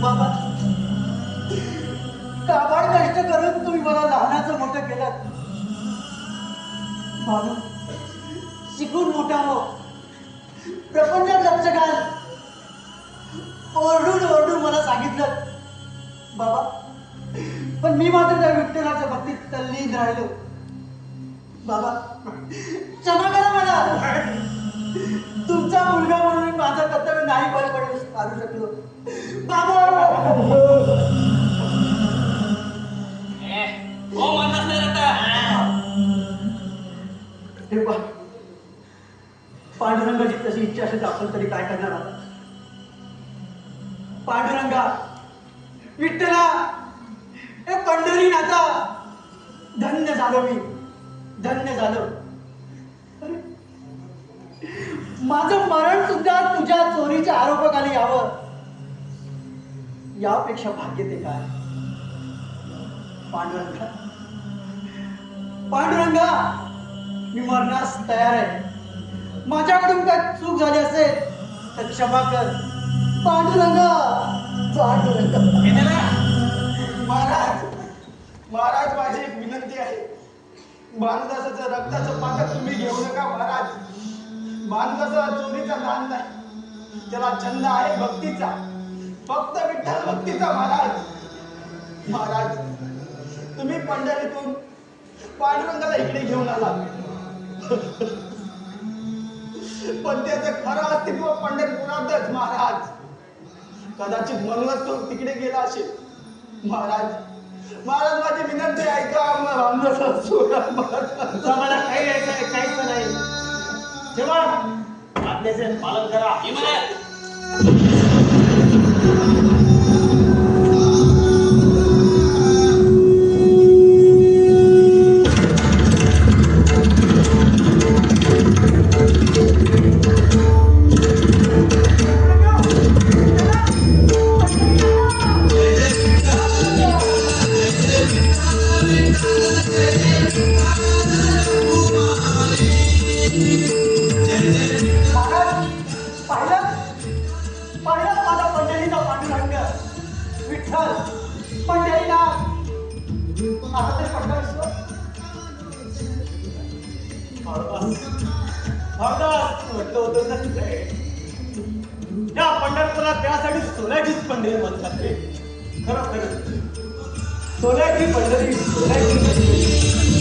बाबा काबाड कष्ट करून तुम्ही मला लहानाचं मोठं केलं. बाबा शिकून मोठा हो. प्रपंचात लक्ष घाल. ओरडून ओरडून मला सांगितलं बाबा पण मी मात्र त्या विठ्ठलाच्या भक्तीत तल्लीन राहिलो. बाबा क्षमा करा मला. तुमचा मुलगा म्हणून मी माझं कर्तव्य नाही पार पाडू शकलो. बाबा हो म्हणत नाही आता. हे पहा पांडुरंगाची तशी इच्छा असेल तर आपण तरी काय करणार आहोत. पांडुरंगा विठ्ठला हे पंढरी नाथा धन्य झालो मी. धन्य झालो. अरे चोरीच्या आरोपाखाली यावं यापेक्षा भाग्य ते काय? पांडुरंगा, पांडुरंगा, मी मरण्यास तयार आहे. माझ्याकडून काय चूक झाली असेल तर क्षमा कर. पांडुरंगा, पांडुरंगा. महाराज, महाराज, माझी एक विनंती आहे. भानुदासाचं रक्ताचं पातक तुम्ही घेऊ नका महाराज. भानुदासा चोरीचा नाद नाही, त्याला छंद आहे भक्तीचा, फक्त विठ्ठल भक्तीचा. महाराज, महाराज, तुम्ही पंढरीतून पांडुरंगाला इकडे घेऊन आला, पण त्याचं खरं अस्तित्व पंढरपुरातच. महाराज, कदाचित म्हणूनच तो तिकडे गेला असेल. महाराज, महाराज, माझी विनंती ऐका. मला काही ऐकायचं नाही. जेव्हा आज्ञेचे पालन करा. म्हटलं होतं ना, या पंढरपुरात त्यासाठी सोन्याचीच पंढरी म्हणतात रे. खरं खरं सोन्याची पंढरी, सोन्याची